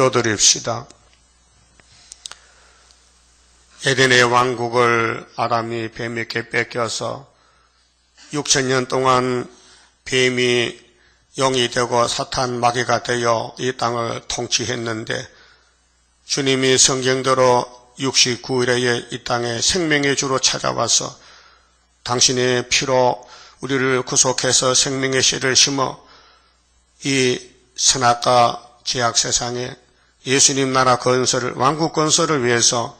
기도드립시다. 에덴의 왕국을 아담이 뱀에게 뺏겨서 6,000년 동안 뱀이 영이 되고 사탄 마귀가 되어 이 땅을 통치했는데, 주님이 성경대로 69일에 이 땅에 생명의 주로 찾아와서 당신의 피로 우리를 구속해서 생명의 씨를 심어 이 선악과 죄악 세상에 예수님 나라 건설을, 왕국 건설을 위해서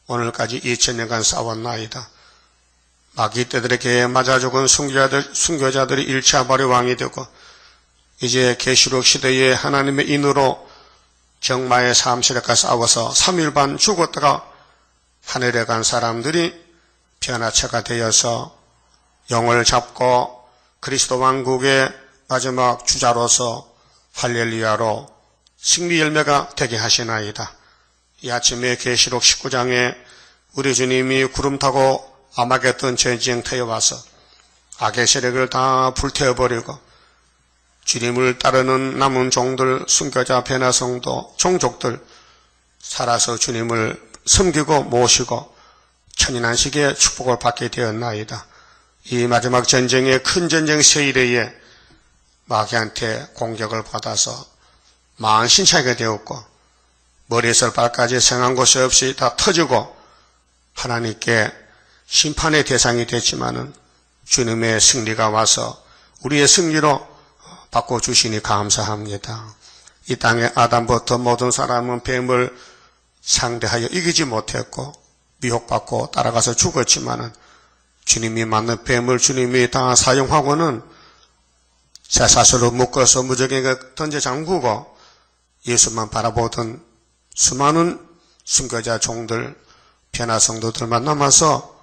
오늘까지 2000년간 싸웠나이다. 마귀 떼들에게 맞아 죽은 순교자들이 일차 발의 왕이 되고, 이제 계시록 시대에 하나님의 인으로 정마의 사암시력과 싸워서 3일 반 죽었다가 하늘에 간 사람들이 변화체가 되어서 영을 잡고 그리스도 왕국의 마지막 주자로서 할렐루야로 승리 열매가 되게 하시나이다. 이 아침에 계시록 19장에 우리 주님이 구름 타고 아마겟돈 전쟁터에 와서 악의 세력을 다 불태워버리고 주님을 따르는 남은 종들, 순교자, 변화성도, 종족들 살아서 주님을 섬기고 모시고 천인안식의 축복을 받게 되었나이다. 이 마지막 전쟁의 큰 전쟁 세일에 마귀한테 공격을 받아서 만신창이가 되었고, 머리에서 발까지 생한 곳이 없이 다 터지고 하나님께 심판의 대상이 됐지만은 주님의 승리가 와서 우리의 승리로 바꿔주시니 감사합니다. 이 땅에 아담부터 모든 사람은 뱀을 상대하여 이기지 못했고 미혹받고 따라가서 죽었지만은 주님이 맞는 뱀을 주님이 다 사용하고는 쇠사슬로 묶어서 무적에게 던져 잠그고 예수만 바라보던 수많은 순교자 종들, 변화성도들만 남아서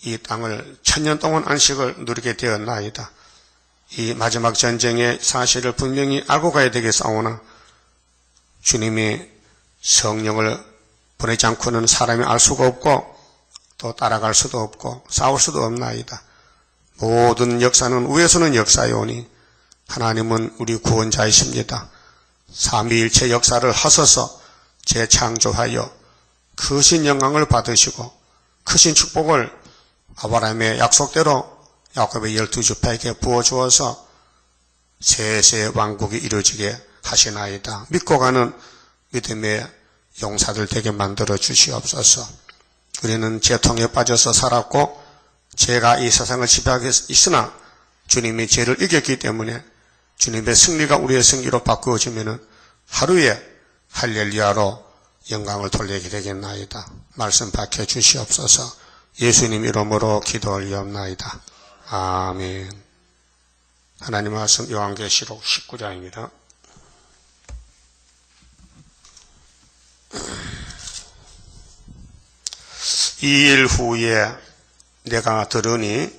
이 땅을 1000년 동안 안식을 누리게 되었나이다. 이 마지막 전쟁의 사실을 분명히 알고 가야 되겠사오나 주님이 성령을 보내지 않고는 사람이 알 수가 없고 또 따라갈 수도 없고 싸울 수도 없나이다. 모든 역사는 위에서는 역사이오니 하나님은 우리 구원자이십니다. 삼위일체 역사를 하셔서 재창조하여 크신 영광을 받으시고 크신 축복을 아브라함의 약속대로 야곱의 12지파에게 부어주어서 세세 왕국이 이루어지게 하시나이다. 믿고 가는 믿음의 용사들 되게 만들어 주시옵소서. 우리는 죄통에 빠져서 살았고 죄가 이 세상을 지배하고 있으나 주님이 죄를 이겼기 때문에 주님의 승리가 우리의 승리로 바꾸어지면 하루에 할렐루야로 영광을 돌리게 되겠나이다. 말씀 밝혀 주시옵소서. 예수님 이름으로 기도 올리옵나이다. 아멘. 하나님 말씀 요한계시록 19장입니다. 이 일 후에 내가 들으니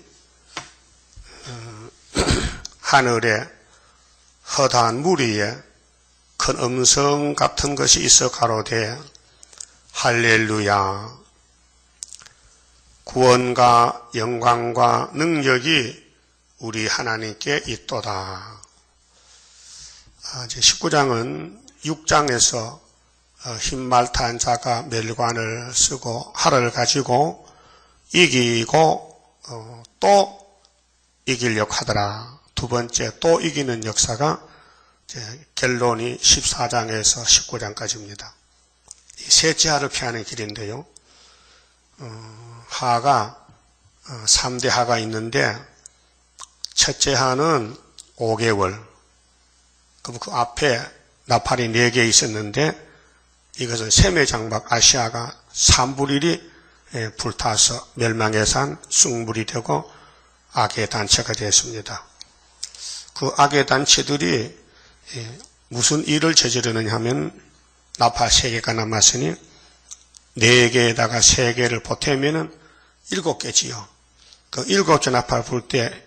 하늘에 허다한 물 위에 큰 음성 같은 것이 있어 가로되 할렐루야, 구원과 영광과 능력이 우리 하나님께 있도다. 이제 19장은 6장에서 흰말 탄 자가 멸관을 쓰고 활을 가지고 이기고 또 이기려고 하더라. 두 번째 또 이기는 역사가 결론이 14장에서 19장까지입니다. 셋째 하를 피하는 길인데요. 하가 3대 하가 있는데 첫째 하는 5개월, 그 앞에 나팔이 4개 있었는데 이것은 셈의 장막 아시아가 산불일이 불타서 멸망의 산 쑥물이 되고 악의 단체가 되었습니다. 그 악의 단체들이 무슨 일을 저지르느냐 하면 나팔 3개가 남았으니 4개에다가 3개를 보태면은 7개지요. 그 7개 나팔 불 때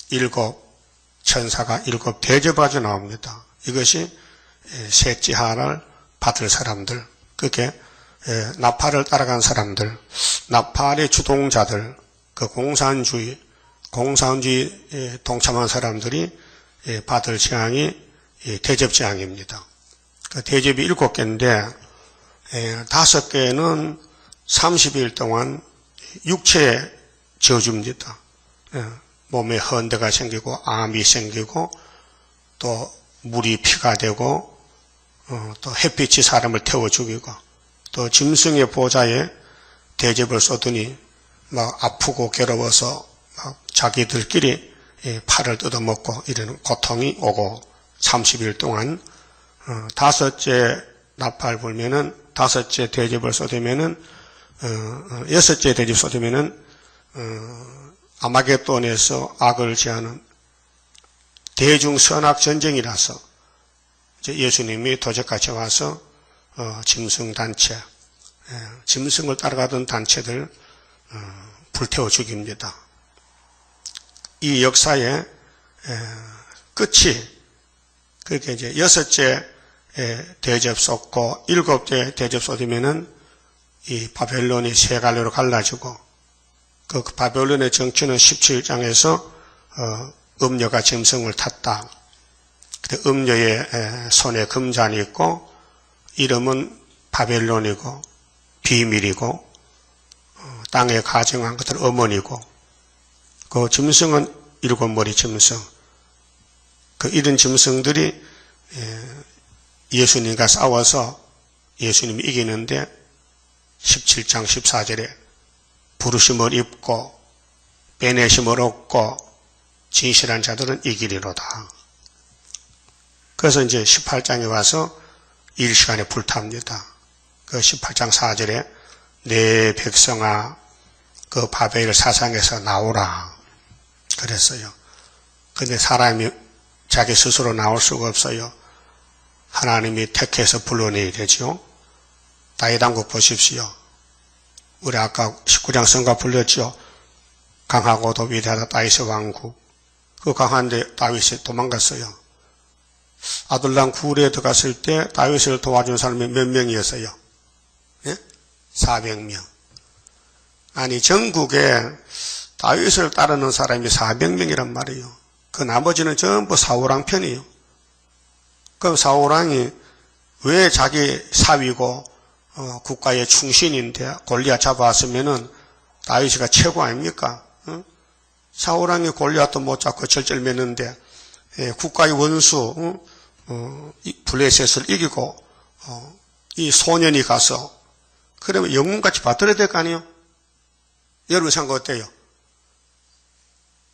7 천사가 7 대접하져 나옵니다. 이것이 셋째 하를 받을 사람들, 그게 나팔을 따라간 사람들, 나팔의 주동자들, 그 공산주의에 동참한 사람들이 받을 재앙이 대접 재앙입니다. 그 대접이 7개인데 5개는 30일 동안 육체의 저주입니다. 몸에 헌대가 생기고 암이 생기고 또 물이 피가 되고 또 햇빛이 사람을 태워 죽이고 또 짐승의 보좌에 대접을 쏟으니 막 아프고 괴로워서 막 자기들끼리 팔을 뜯어먹고 이러는 고통이 오고 30일 동안 5째 나팔 불면은 5째 대접을 쏟으면은 6째 대접 쏟으면은 아마겟돈에서 악을 제하는 대중선악 전쟁이라서 이제 예수님이 도적같이 와서 짐승 단체, 짐승을 따라가던 단체들 불태워 죽입니다. 이 역사의 끝이 그렇게 이제 6째 대접 쏟고 7째 대접 쏟으면은 이 바벨론이 세 갈래로 갈라지고 그 바벨론의 정치는 17장에서 음녀가 짐승을 탔다. 그때 음녀의 손에 금잔이 있고 이름은 바벨론이고 비밀이고 땅에 가정한 것들 어머니고 그 짐승은 7머리 짐승. 그 이런 짐승들이 예수님과 싸워서 예수님이 이기는데 17장 14절에 부르심을 입고 빼내심을 얻고 진실한 자들은 이기리로다. 그래서 이제 18장에 와서 일시간에 불탑니다. 그 18장 4절에 내 백성아 그 바벨 사상에서 나오라 그랬어요. 근데 사람이 자기 스스로 나올 수가 없어요. 하나님이 택해서 불러내야 되죠. 다윗왕국 보십시오. 우리 아까 19장 성가 불렸죠. 강하고도 위대하다 다윗의 왕국. 그 강한데 다윗이 도망갔어요. 아둘람 굴에 들어갔을 때 다윗을 도와준 사람이 몇 명이었어요? 400명. 아니 전국에 다윗을 따르는 사람이 400명이란 말이에요. 그 나머지는 전부 사울왕 편이에요. 그럼 사울왕이 왜 자기 사위고 국가의 충신인데 골리앗 잡아왔으면은 다윗이가 최고 아닙니까? 사울왕이 골리앗도 못 잡고 절절매는데 국가의 원수 블레셋을 이기고 이 소년이 가서 그러면 영웅같이 받들어야 될 거 아니에요? 여러분 생각 어때요?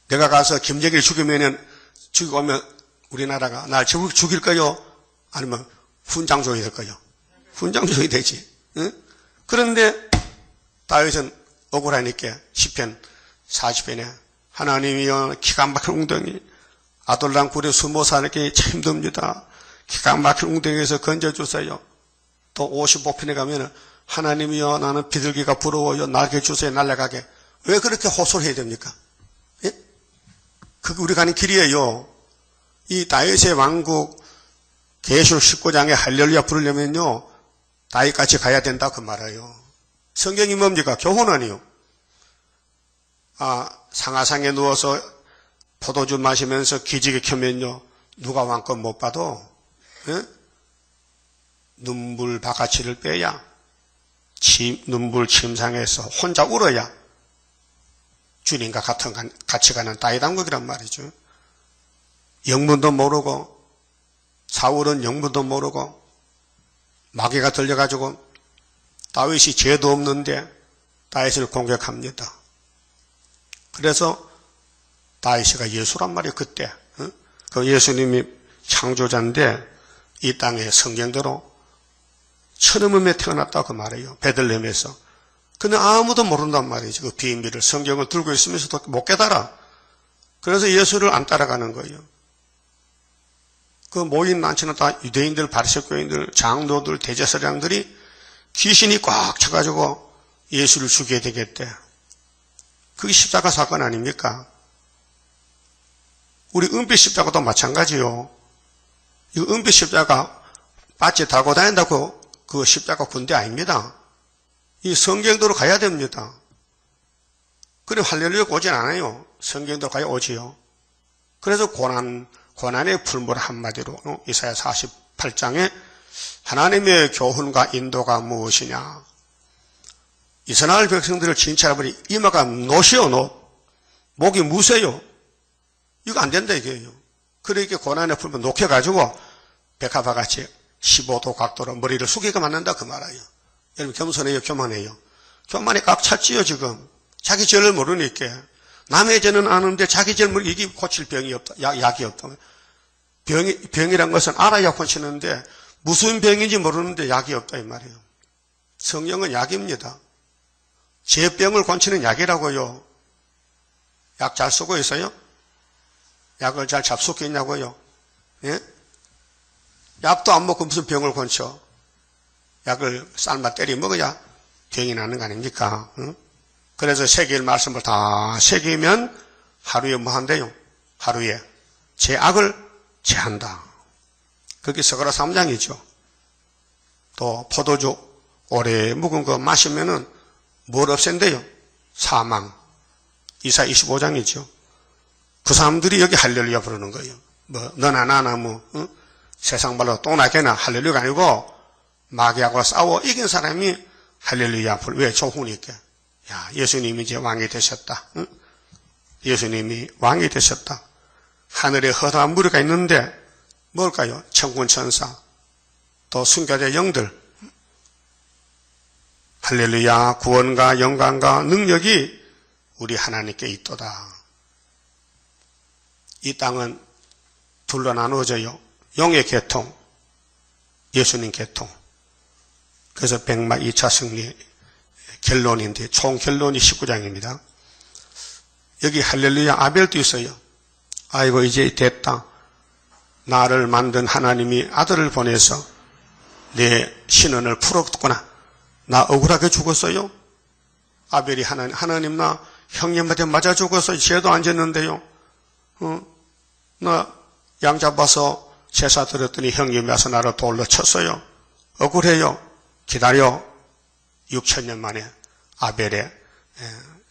내가 가서 김정일 죽이고 오면 우리나라가 날 죽일 거요? 아니면 훈장 줘야 될 거요? 훈장 줘야 되지. 응? 그런데 다윗은 억울하니까 시편 40편에 하나님이여 기가 막힌 웅덩이 아둘람 굴에 숨어 사는 게 참 힘듭니다. 기가 막힌 웅덩이에서 건져주세요. 또 55편에 가면은 하나님이여 나는 비둘기가 부러워요. 날개 주세요. 날아가게. 왜 그렇게 호소를 해야 됩니까? 예? 그게 우리 가는 길이에요. 이 다윗의 왕국 계시록 19장에 할렐루야 부르려면요. 다윗같이 가야 된다 그 말이에요. 성경이 뭡니까? 교훈 아니요. 상하상에 누워서 포도주 마시면서 기지개 켜면요. 누가 왕권 못 봐도 눈물 바가지를 빼야 눈물 침상에서 혼자 울어야 주님과 같이 가는 다윗 왕국이란 말이죠. 영문도 모르고 사울은 영문도 모르고 마귀가 들려가지고 다윗이 죄도 없는데 다윗을 공격합니다. 그래서 다윗이가 예수란 말이에요. 그때 그 예수님이 창조자인데 이 땅에 성경대로 천음음에 태어났다고 말해요. 베들레헴에서. 근데 아무도 모른단 말이죠. 그 비밀을 성경을 들고 있으면서도 못 깨달아. 그래서 예수를 안 따라가는 거예요. 그 모인 난치는 다 유대인들, 바리새교인들, 장로들, 대제사장들이 귀신이 꽉 차가지고 예수를 죽여야 되겠대. 그게 십자가 사건 아닙니까? 우리 은빛 십자가도 마찬가지요. 이 은빛 십자가 바지 달고 다닌다고 그 십자가 군대 아닙니다. 이 성경대로 가야 됩니다. 그래 할렐루야 오진 않아요. 성경대로 가야 오지요. 그래서 고난의 풀물 한마디로 이사야 48장에 하나님의 교훈과 인도가 무엇이냐? 이스라엘 백성들을 진찰해보니 이마가 노시요, 노. 목이 무쇠요. 이거 안 된다, 이게요. 그러니까 고난에 풀면 녹여가지고 백합화 같이 15도 각도로 머리를 숙이고 맞는다, 그 말이에요. 여러분, 겸손해요, 교만해요? 교만이 꽉 찼지요, 지금. 자기 죄를 모르니까. 남의 죄는 아는데 자기 죄를 모르니까 이게 고칠 병이 없다, 약이 없다. 병이란 것은 알아야 고치는데 무슨 병인지 모르는데 약이 없다, 이 말이에요. 성령은 약입니다. 죄병을 고치는 약이라고요. 약 잘 쓰고 있어요? 약을 잘 잡수고 있냐고요? 예? 약도 안 먹고 무슨 병을 고쳐? 약을 삶아 때려 먹어야 병이 나는 거 아닙니까? 응? 그래서 새길 말씀을 다 새기면 하루에 뭐 한대요? 하루에 죄악을 제한다. 그게 서가라 3장이죠. 또 포도주 오래 묵은 거 마시면은 뭘 없앤대요? 사망. 이사 25장이죠. 그 사람들이 여기 할렐루야 부르는 거예요. 뭐 너나 나나 뭐 응? 세상 말로 똥나 개나 할렐루야가 아니고 마귀하고 싸워 이긴 사람이 할렐루야 부르. 왜? 좋으니까. 야, 예수님이 이제 왕이 되셨다. 응? 예수님이 왕이 되셨다. 하늘에 허다한 무리가 있는데 뭘까요? 천군 천사 또 순교자 영들. 할렐루야, 구원과 영광과 능력이 우리 하나님께 있도다. 이 땅은 둘로 나누어져요. 영의 계통, 예수님 계통. 그래서 백마 2차 승리 결론인데 총 결론이 19장입니다. 여기 할렐루야 아벨도 있어요. 아이고 이제 됐다. 나를 만든 하나님이 아들을 보내서 내 신원을 풀었구나. 나 억울하게 죽었어요. 아벨이 하나님 나 형님한테 맞아 죽었어요. 죄도 안 졌는데요. 나 양 잡아서 제사 드렸더니 형님이 와서 나를 돌로 쳤어요. 억울해요. 기다려. 6,000년 만에 아벨의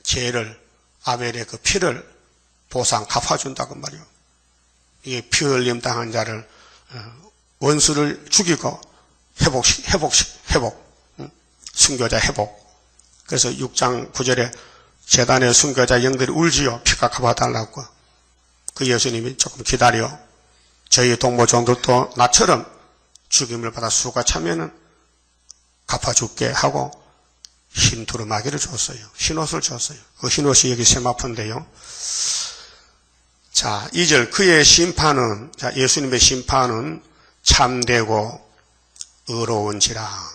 죄를, 아벨의 그 피를 보상 갚아준다고 말이요. 이게 피 흘림 당한 자를 원수를 죽이고 회복, 순교자 회복. 그래서 6장 9절에 제단의 순교자 영들이 울지요. 피가 갚아달라고. 그 예수님이 조금 기다려. 저희 동무종들도 나처럼 죽임을 받아 수가 차면은 갚아줄게 하고 흰 두루마기를 줬어요. 흰옷을 줬어요. 그 흰옷이 여기 세마포인데요. 자, 2절 그의 심판은, 자, 예수님의 심판은 참되고 의로운지라.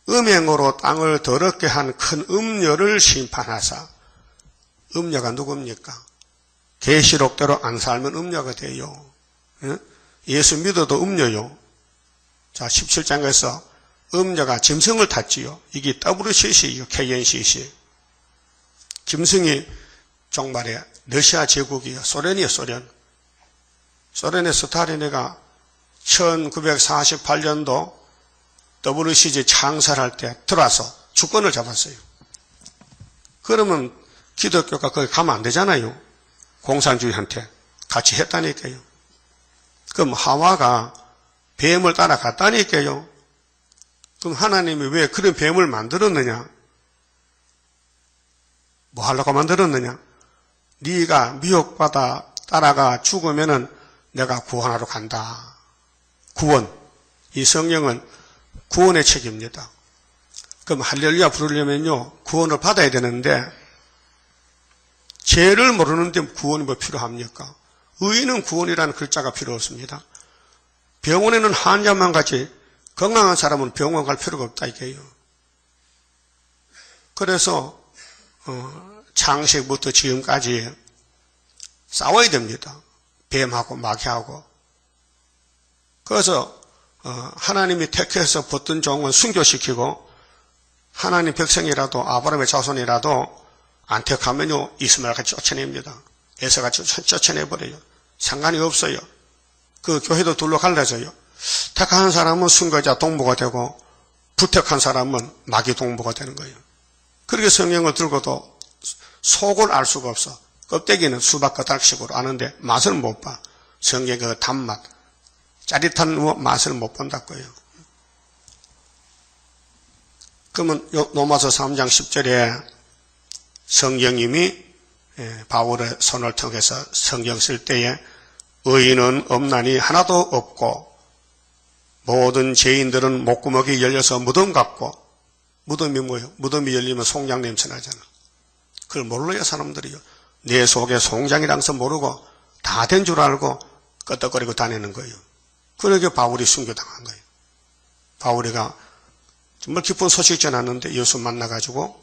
음행으로 땅을 더럽게 한 큰 음녀를 심판하사. 음녀가 누굽니까? 계시록대로 안 살면 음녀가 돼요. 예수 믿어도 음녀요. 자, 17장에서 음녀가 짐승을 탔지요. 이게 WCC, KNCC. 짐승이 정말에 러시아 제국이요. 소련이요, 소련. 소련의 스탈린이가 1948년도 WCG 창설할 때 들어와서 주권을 잡았어요. 그러면 기독교가 거기 가면 안 되잖아요. 공산주의한테 같이 했다니까요. 그럼 하와가 뱀을 따라갔다니까요. 그럼 하나님이 왜 그런 뱀을 만들었느냐? 뭐 하려고 만들었느냐? 네가 미혹받아 따라가 죽으면은 내가 구원하러 간다. 구원. 이 성령은 구원의 책입니다. 그럼 할렐루야 부르려면요, 구원을 받아야 되는데, 죄를 모르는데 구원이 뭐 필요합니까? 의인은 구원이라는 글자가 필요 없습니다. 병원에는 환자만 가지 건강한 사람은 병원 갈 필요가 없다 이게요. 그래서 창세부터 지금까지 싸워야 됩니다. 뱀하고 마귀하고. 그래서 하나님이 택해서 붙든 종은 순교시키고 하나님 백성이라도 아브라함의 자손이라도 안 택하면요 이스마엘같이 쫓아냅니다. 에서같이 쫓아내버려요. 상관이 없어요. 그 교회도 둘로 갈라져요. 택한 사람은 순교자 동무가 되고 불택한 사람은 마귀 동무가 되는 거예요. 그렇게 성령을 들고도 속을 알 수가 없어. 껍데기는 수박 겉핥식으로 아는데 맛을 못 봐. 성경의 그 단맛, 짜릿한 맛을 못 본다고요. 그러면 로마서 3장 10절에 성경님이 바울의 손을 통해서 성경 쓸 때에 의인은 없나니 하나도 없고 모든 죄인들은 목구멍이 열려서 무덤 같고, 무덤이 뭐예요? 무덤이 열리면 송장 냄새 나잖아. 그걸 몰라요, 사람들이요. 내 속에 송장이랑서 모르고 다 된 줄 알고 끄떡거리고 다니는 거예요. 그러게 바울이 순교당한 거예요. 바울이가 정말 기쁜 소식 전하는데 예수 만나가지고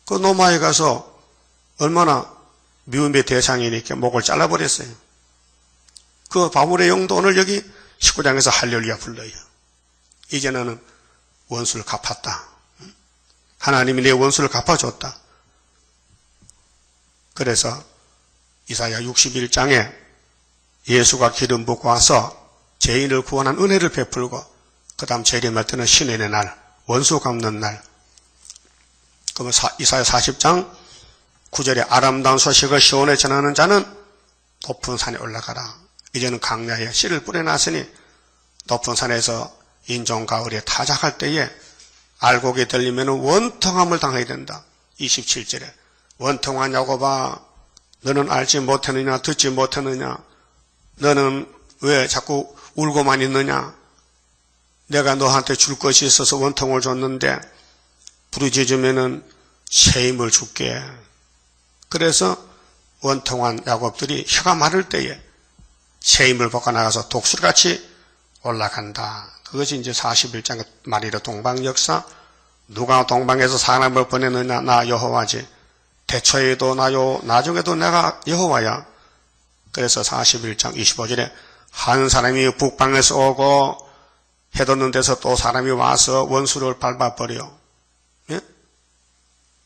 그 로마에 가서 얼마나 미움의 대상이니까 목을 잘라버렸어요. 그 바울의 영도 오늘 여기 19장에서 할렐루야 불러요. 이제 너는 원수를 갚았다. 하나님이 내 원수를 갚아줬다. 그래서 이사야 61장에 예수가 기름 붓고 와서 죄인을 구원한 은혜를 베풀고 그 다음 재림할 때는 신인의 날, 원수 갚는 날. 그러면 이사야 40장 9절에 아름다운 소식을 시온에 전하는 자는 높은 산에 올라가라. 이제는 강야에 씨를 뿌려놨으니 높은 산에서 인종 가을에 타작할 때에 알곡이 들리면 원통함을 당하게 된다. 27절에 원통한 야곱아 너는 알지 못하느냐 듣지 못하느냐 너는 왜 자꾸 울고만 있느냐 내가 너한테 줄 것이 있어서 원통을 줬는데 부르짖으면은 새 힘을 줄게. 그래서 원통한 야곱들이 혀가 마를 때에 새 힘을 벗고 나가서 독수리같이 올라간다. 그것이 이제 41장 말이라 동방역사. 누가 동방에서 사람을 보내느냐 나 여호와지. 대초에도 나요 나중에도 내가 여호와야. 그래서 41장 25절에 한 사람이 북방에서 오고 해돋는 데서 또 사람이 와서 원수를 밟아버려. 예?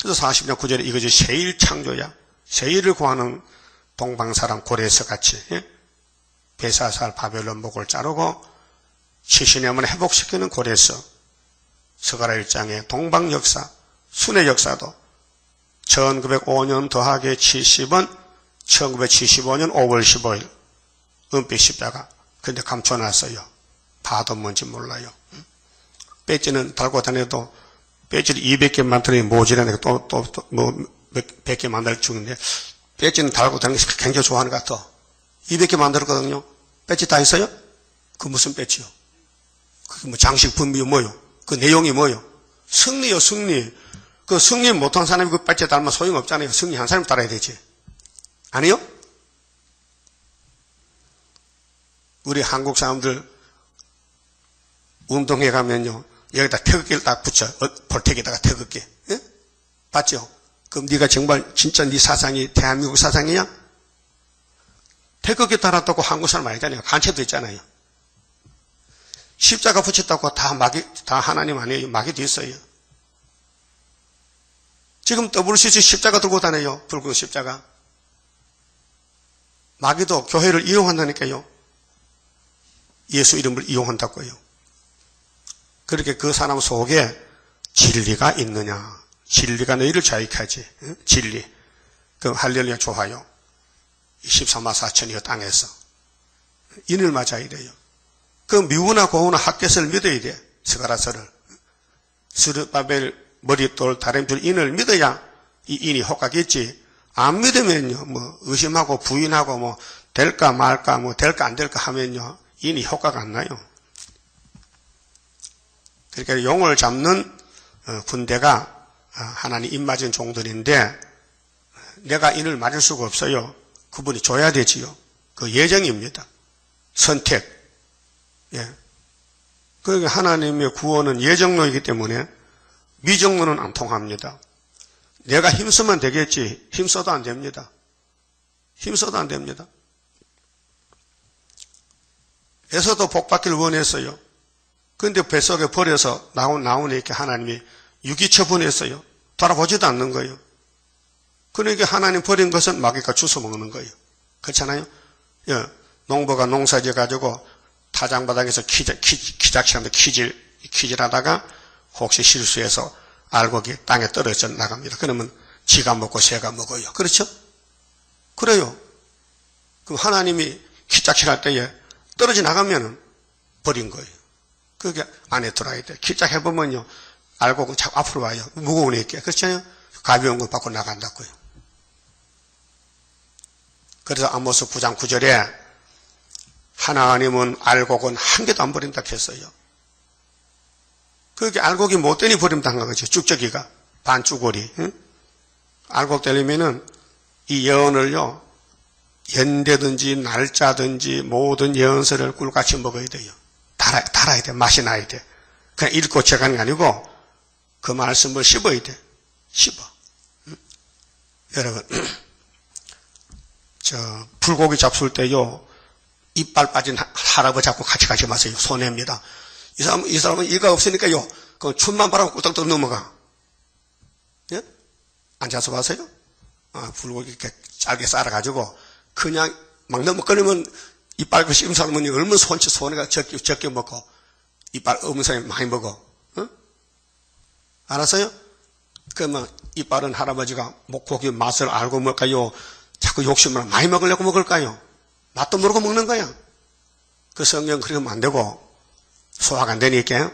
그래서 40장 9절에 이것이 세일 창조야. 세일을 구하는 동방사람 고레스 같이 베사살 바벨론 목을 자르고 70년을 회복시키는 고레스. 스가랴 1장의 동방역사, 순회 역사도 1905년 더하기 70은 1975년 5월 15일 은빛 십자가. 근데 감춰놨어요. 봐도 뭔지 몰라요. 배지는 달고 다녀도 배지를 200개 만들어야 모자라니까 또 뭐 100개 만들 중인데 배지는 달고 다니는 거 굉장히 좋아하는 것 같아. 200개 만들었거든요. 배지 다 있어요? 그 무슨 배지요? 그게 뭐 장식 분비 뭐요? 그 내용이 뭐요? 승리요, 승리. 그 승리 못한 사람이 그 배지 달면 소용없잖아요. 승리 한 사람 따라야 되지. 아니요? 우리 한국 사람들 운동회 가면요. 여기다 태극기를 딱 붙여. 볼택에다가 태극기. 예? 봤죠? 그럼 네가 정말 진짜 네 사상이 대한민국 사상이야? 태극기 달았다고 한국 사람 아니잖아요. 간첩도 있잖아요. 십자가 붙였다고 다 하나님 아니에요. 마귀도 있어요. 지금 WCC 십자가 들고 다녀요. 붉은 십자가. 마귀도 교회를 이용한다니까요. 예수 이름을 이용한다고요. 그렇게 그 사람 속에 진리가 있느냐. 진리가 너희를 자익하지. 응? 진리. 그럼 할렐루야 좋아요. 23만 4천이여 땅에서. 인을 맞아야 돼요. 그 미우나 고우나 핫겟을 믿어야 돼. 스가랴서를. 스룹바벨 머릿돌 다림줄 인을 믿어야 이 인이 효과겠지. 안 믿으면요. 뭐 의심하고 부인하고 뭐 될까 말까 뭐 될까 안 될까 하면요. 인이 효과가 안 나요. 그러니까 용을 잡는 군대가 하나님 입맞은 종들인데 내가 인을 맞을 수가 없어요. 그분이 줘야 되지요. 그 예정입니다. 선택. 예. 그러니까 하나님의 구원은 예정론이기 때문에 미정론은 안 통합니다. 내가 힘쓰면 되겠지. 힘써도 안 됩니다. 힘써도 안 됩니다. 에서도 복받기를 원했어요. 그런데 뱃속에 버려서 나오니까 하나님이 유기처분했어요. 돌아보지도 않는 거예요. 그러니까 하나님 버린 것은 마귀가 주워 먹는 거예요. 그렇잖아요? 예, 농부가 농사지어 가지고 타장바닥에서 키작시하면서 키질하다가 혹시 실수해서 알곡이 땅에 떨어져 나갑니다. 그러면 지가 먹고 새가 먹어요. 그렇죠? 그래요. 그럼 하나님이 키작실할 때에 떨어져 나가면 버린 거예요. 그게 안에 들어야 돼. 기짝 해보면요. 알고 보면 자꾸 앞으로 와요. 무거우니까. 그렇잖아요. 가벼운 거 받고 나간다고요. 그래서 아모스 9장 9절에 하나님은 알곡은 한 개도 안 버린다 했어요. 그게 알곡이 못되니 버린다는 거죠. 쭉저기가. 반쭈고리. 응? 알곡 되려면은 이 예언을요. 연대든지 날짜든지 모든 예언서를 꿀같이 먹어야 돼요. 달아야 돼. 맛이 나야 돼. 그냥 읽고 제가는 게 아니고 그 말씀을 씹어야 돼. 씹어. 응? 여러분 불고기 잡술 때요. 이빨 빠진 할아버지 잡고 같이 가지 마세요. 손해입니다. 이 사람은 이가 없으니까요. 그 춤만 바라고 꿀떡떡 넘어가. 예? 앉아서 봐세요. 불고기 이렇게 짧게 썰어가지고 그냥 막 넘어걸리면 이빨 그 씹은 사람은 얼마나 손해가 적게 먹고 이빨 없는 사람이 많이 먹어. 어? 알았어요? 그러면 이빨은 할아버지가 고기 맛을 알고 먹을까요? 자꾸 욕심을 많이 먹으려고 먹을까요? 맛도 모르고 먹는 거야. 그 성경 그러면 안 되고 소화가 안 되니까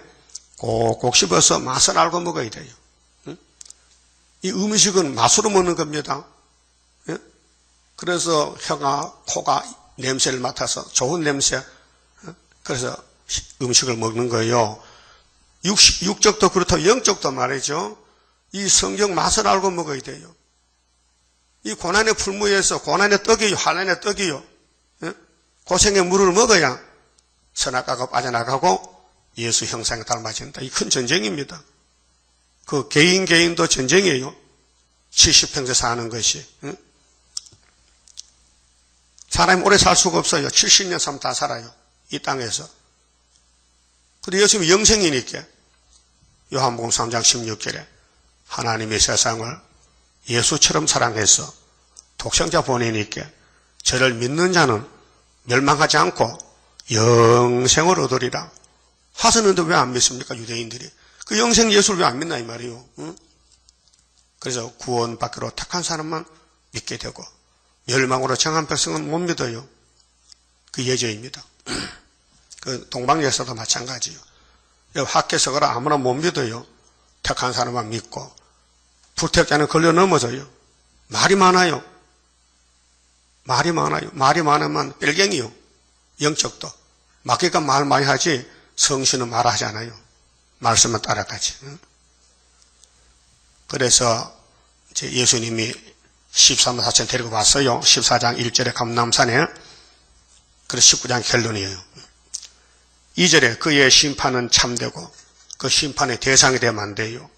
꼭꼭 씹어서 맛을 알고 먹어야 돼요. 응? 이 음식은 맛으로 먹는 겁니다. 예? 그래서 혀가 코가 냄새를 맡아서 좋은 냄새 그래서 음식을 먹는 거예요. 육적도 그렇다고 영적도 말이죠. 이 성경 맛을 알고 먹어야 돼요. 이 고난의 풀무에서 고난의 떡이요 환난의 떡이요 고생의 물을 먹어야 선악과가 빠져나가고 예수 형상에 닮아진다. 이 큰 전쟁입니다. 그 개인도 전쟁이에요. 70평생 사는 것이. 사람이 오래 살 수가 없어요. 70년 살면 다 살아요. 이 땅에서. 그런데 예수님이 영생이니까 요한복음 3장 16절에 하나님의 세상을 예수처럼 사랑해서 독생자 보내니까 저를 믿는 자는 멸망하지 않고 영생을 얻으리라. 하셨는데 왜 안 믿습니까? 유대인들이. 그 영생 예수를 왜 안 믿나 이 말이에요. 응? 그래서 구원받기로 택한 사람만 믿게 되고 멸망으로 정한 백성은 못 믿어요. 그 예제입니다. 그 동방예서도 마찬가지예요. 학계석을 아무나 못 믿어요. 택한 사람만 믿고 불택자는 걸려 넘어져요. 말이 많아요. 말이 많으면 뺄갱이요. 영적도. 맡기가 말 많이 하지 성신은 말하지 않아요. 말씀만 따라가지. 그래서 이제 예수님이 13만 4천 데리고 왔어요. 14장 1절에 감람산에. 그래서 19장 결론이에요. 2절에 그의 심판은 참되고 그 심판의 대상이 되면 안 돼요.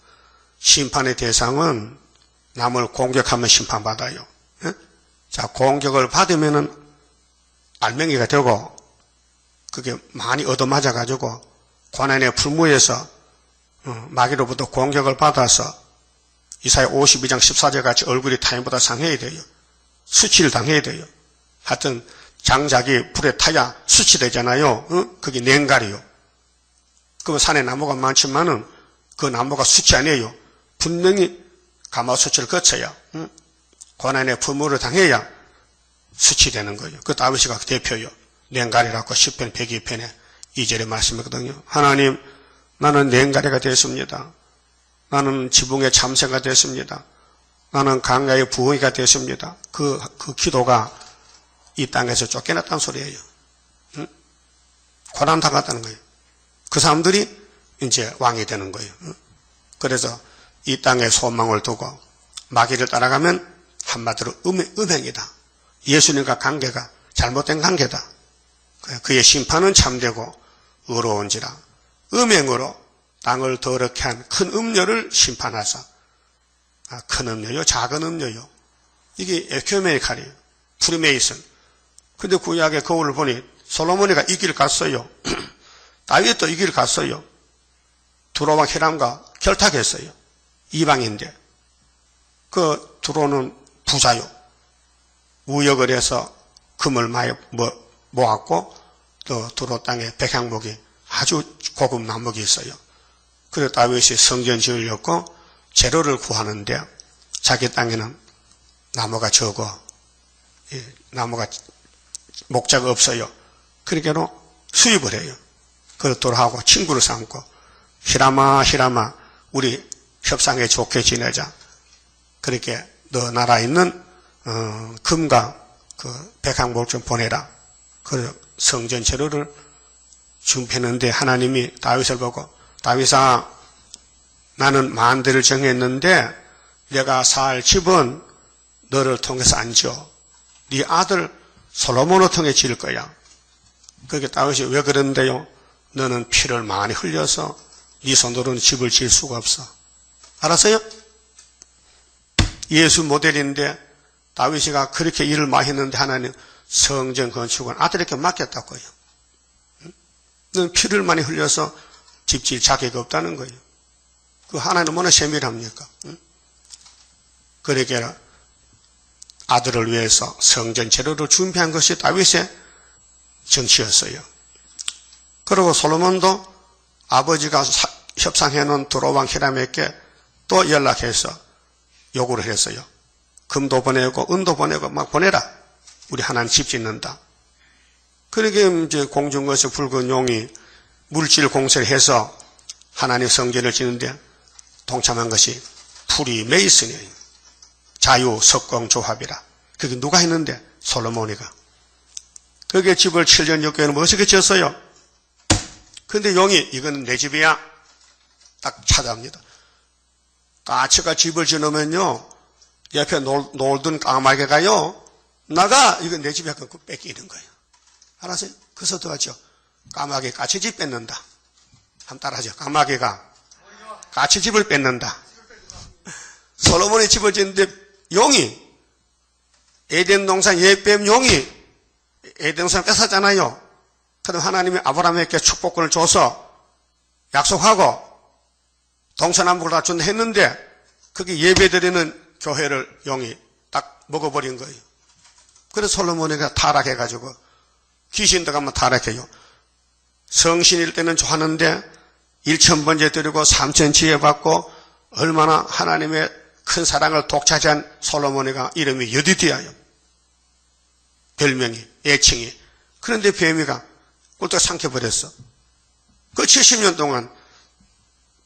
심판의 대상은 남을 공격하면 심판받아요. 자, 공격을 받으면은 알맹이가 되고 그게 많이 얻어맞아가지고 고난의 풀무에서 마귀로부터 공격을 받아서 이사야 52장 14절 같이 얼굴이 타인보다 상해야 돼요. 수치를 당해야 돼요. 하여튼 장작이 불에 타야 수치되잖아요. 그게 냉갈이요. 그 산에 나무가 많지만은 그 나무가 수치 아니에요. 분명히 가마수치를 거쳐야 고난의 풀무를 당해야 수치되는 거예요. 그 다윗이가 대표요. 냉갈이라고 시편 102편에 2절의 말씀이거든요. 하나님, 나는 냉갈이가 됐습니다. 나는 지붕의 참새가 됐습니다. 나는 강야의 부엉이가 됐습니다. 그 기도가 이 땅에서 쫓겨났다는 소리예요. 고난 당했다는 거예요. 그 사람들이 이제 왕이 되는 거예요. 그래서 이 땅에 소망을 두고 마귀를 따라가면 한마디로 음행이다. 예수님과 관계가 잘못된 관계다. 그의 심판은 참되고 의로운지라 음행으로 땅을 더럽게 한 큰 음녀를 심판하사. 큰 음녀요, 작은 음녀요. 이게 에큐메니칼이에요. 프리메이슨. 근데 구약의 거울을 보니 솔로몬이가 이 길 갔어요. 다윗도 이 길 갔어요. 두로와 히람과 결탁했어요. 이방인데. 그 두로는 부자요. 무역을 해서 금을 많이 모았고 또 두로 땅에 백향목이 아주 고급 나무가 있어요. 그래서 다윗이 성전 지으려고 재료를 구하는데 자기 땅에는 나무가 적어. 나무가 목자가 없어요. 그러니까 수입을 해요. 그걸 돌아하고 친구를 삼고 히라마 우리 협상에 좋게 지내자. 그렇게 너 나라에 있는 금과 그 백항목을 좀 보내라. 그 성전 재료를 준비했는데 하나님이 다윗을 보고 다윗아 나는 만대를 정했는데 내가 살 집은 너를 통해서 안 지어. 네 아들 솔로몬을 통해 지을 거야. 그렇게 다윗이 왜 그런데요? 너는 피를 많이 흘려서 네 손으로는 집을 지을 수가 없어. 알았어요? 예수 모델인데 다윗이가 그렇게 일을 많이 했는데 하나님 성전 건축은 아들에게 맡겼다고요. 너는 피를 많이 흘려서 집 지을 자격이 없다는 거예요. 그 하나님 얼마나 세밀합니까? 그러게 아들을 위해서 성전 재료를 준비한 것이 다윗의 정치였어요. 그리고 솔로몬도 아버지가 협상해놓은 두로왕 히람에게 또 연락해서 요구를 했어요. 금도 보내고 은도 보내고 막 보내라. 우리 하나님 집 짓는다. 그러게 이제 공중것의 붉은 용이 물질 공세를 해서 하나님 성전을 짓는데 동참한 것이 프리메이슨이에요. 자유석공조합이라. 그게 누가 했는데? 솔로몬이가. 그게 집을 7년 6개월 멋있게 지었어요. 근데 용이 이건 내 집이야. 딱 찾아옵니다. 까치가 집을 지으면요 옆에 놀던 까마귀가요 나가 이건 내 집이야. 그거 뺏기는 거예요. 알았어요? 그래서 들어왔죠. 까마귀 까치집 뺏는다. 한번 따라하죠. 까마귀가 까치집을 뺏는다. 솔로몬의 집을 짓는데 용이 에덴 동산 옛뱀 용이 에덴 동산 뺏었잖아요. 그럼 하나님이 아브라함에게 축복권을 줘서 약속하고 동서남북을 다 준다 했는데 그게 예배드리는 교회를 용이 딱 먹어버린 거예요. 그래서 솔로몬이가 타락해가지고 귀신 들어가면 타락해요. 성신일 때는 좋았는데 1000번째 드리고 3000치에 받고 얼마나 하나님의 큰 사랑을 독차지한 솔로몬이가 이름이 여디디아요. 별명이, 애칭이. 그런데 뱀이가 꿀떡 삼켜버렸어. 그 70년 동안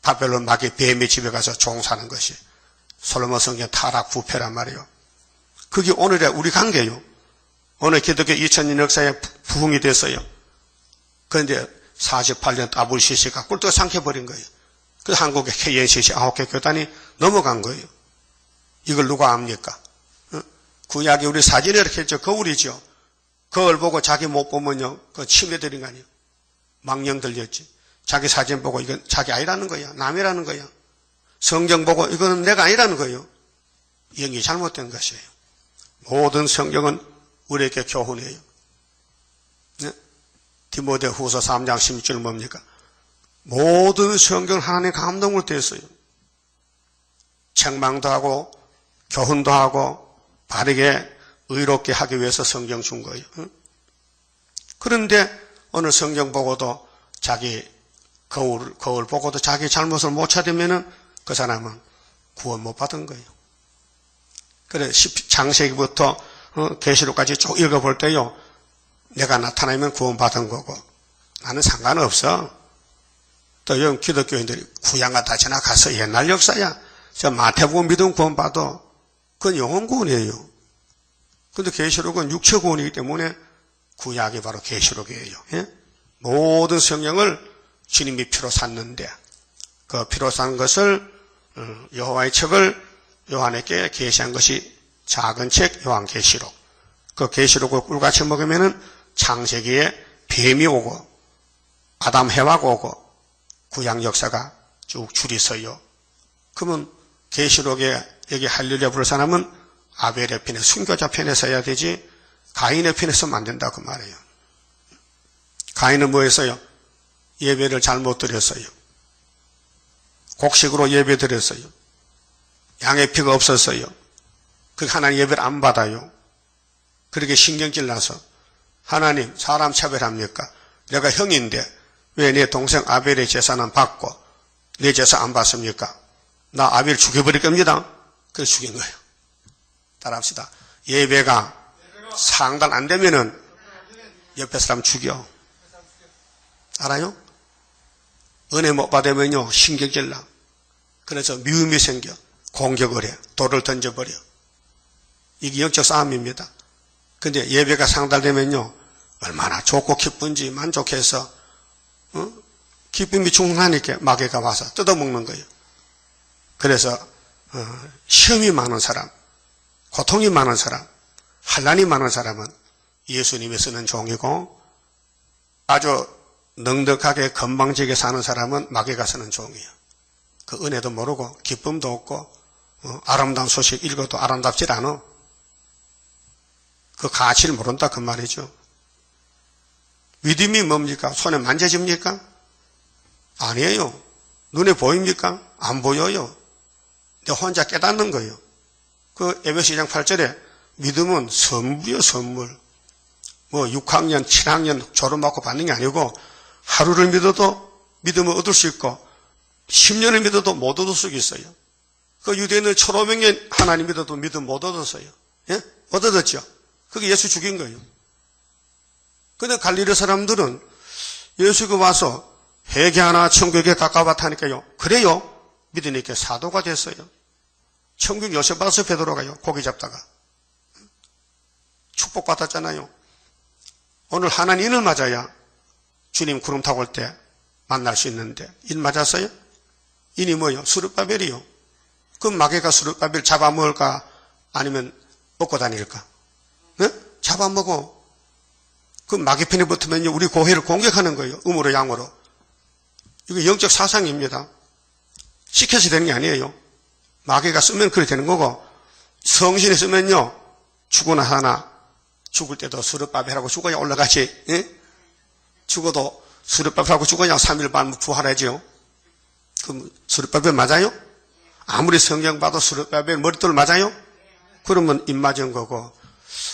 바벨론 마귀 뱀의 집에 가서 종사하는 것이 솔로몬 성전 타락 부패란 말이에요. 그게 오늘의 우리 관계예요. 오늘 기독교 2000년 역사에 부흥이 됐어요. 그런데 48년 WCC가 꿀떡 삼켜버린 거예요. 그래서 한국의 KNCC 9개 교단이 넘어간 거예요. 이걸 누가 압니까? 구약이 우리 사진에 이렇게 했죠. 거울이죠. 거울 보고 자기 못 보면요. 그 침해들인 거 아니에요. 망령 들렸지. 자기 사진 보고 이건 자기 아니라는 거야. 남이라는 거야. 성경 보고 이거는 내가 아니라는 거예요. 영이 잘못된 것이에요. 모든 성경은 우리에게 교훈이에요. 네? 디모데 후서 3장 16절 뭡니까? 모든 성경을 하나님의 감동을 떼었어요. 책망도 하고 교훈도 하고 바르게 의롭게 하기 위해서 성경 준 거예요. 그런데 오늘 성경 보고도 자기 거울 보고도 자기 잘못을 못 찾으면은 그 사람은 구원 못 받은 거예요. 그래 창세기부터 계시록까지 쭉 읽어볼 때요. 내가 나타나면 구원 받은 거고 나는 상관없어. 또 여기 기독교인들이 구약가 다 지나가서 옛날 역사야. 저 마태복음 믿으면 구원 받아. 그건 영혼 구원이에요. 그런데 계시록은 육체 구원이기 때문에 구약이 바로 계시록이에요. 예? 모든 성경을 주님이 피로 샀는데 그 피로 산 것을 여호와의 책을 요한에게 계시한 것이 작은 책 요한계시록. 그 계시록을 꿀같이 먹으면은 창세기에 뱀이 오고 아담 해와가 오고 구약 역사가 쭉 줄이 서요. 그러면 계시록에 여기 할렐루야 부를 사람은 아벨의 편에 순교자 편에 서야 되지 가인의 편에 서면 안 된다 그 말이에요. 가인은 뭐 했어요? 예배를 잘못 드렸어요. 곡식으로 예배 드렸어요. 양의 피가 없었어요. 그 하나님 예배를 안 받아요. 그렇게 신경질 나서 하나님 사람 차별합니까? 내가 형인데 왜 내 동생 아벨의 제사는 받고 내 제사 안 받습니까? 나 아벨 죽여버릴 겁니다. 그래서 죽인 거예요. 따라합시다. 예배가 상관 안 되면은 옆에 사람 죽여. 알아요? 은혜 못 받으면요, 신경질 나. 그래서 미움이 생겨. 공격을 해. 돌을 던져버려. 이게 영적 싸움입니다. 근데 예배가 상달되면요, 얼마나 좋고 기쁜지 만족해서, 기쁨이 충만하니까 마귀가 와서 뜯어먹는 거예요. 그래서, 시험이 많은 사람, 고통이 많은 사람, 환난이 많은 사람은 예수님이 쓰는 종이고, 아주 넉넉하게 건방지게 사는 사람은 마귀가 쓰는 종이에요. 그 은혜도 모르고 기쁨도 없고 아름다운 소식 읽어도 아름답질 않아. 그 가치를 모른다 그 말이죠. 믿음이 뭡니까? 손에 만져집니까? 아니에요. 눈에 보입니까? 안 보여요. 내가 혼자 깨닫는 거예요. 그 에베소 2장 8절에 믿음은 선물이요, 선물. 뭐 6학년, 7학년 졸업받고 받는 게 아니고 하루를 믿어도 믿음을 얻을 수 있고 10년을 믿어도 못 얻을 수 있어요. 그 유대인은 1500년 하나님 믿어도 믿음 못 얻었어요. 예? 못 얻었죠. 그게 예수 죽인 거예요. 근데 갈릴리 사람들은 예수가 와서 회개하나 천국에 가까웠다니까요. 그래요. 믿으니까 사도가 됐어요. 천국 요셉 받아서 베드로가요. 고기 잡다가. 축복받았잖아요. 오늘 하나님 인을 맞아야 주님 구름 타고 올 때 만날 수 있는데 인 맞았어요? 인이 뭐요? 수르바벨이요. 그럼 마귀가 수르바벨 잡아먹을까? 아니면 먹고 다닐까? 네? 잡아먹어. 그럼 마귀 편에 붙으면 우리 교회를 공격하는 거예요. 음으로 양으로. 이거 영적 사상입니다. 시켜서 되는 게 아니에요. 마귀가 쓰면 그렇게 되는 거고 성신이 쓰면요. 죽으나 하나 죽을 때도 수르바벨하고 죽어야 올라가지. 예? 죽어도 수르바벨하고 죽어야 3일 반 부활하죠. 그럼 수르바벨 맞아요? 아무리 성경 봐도 수르바벨 머릿돌 맞아요? 그러면 입 맞은 거고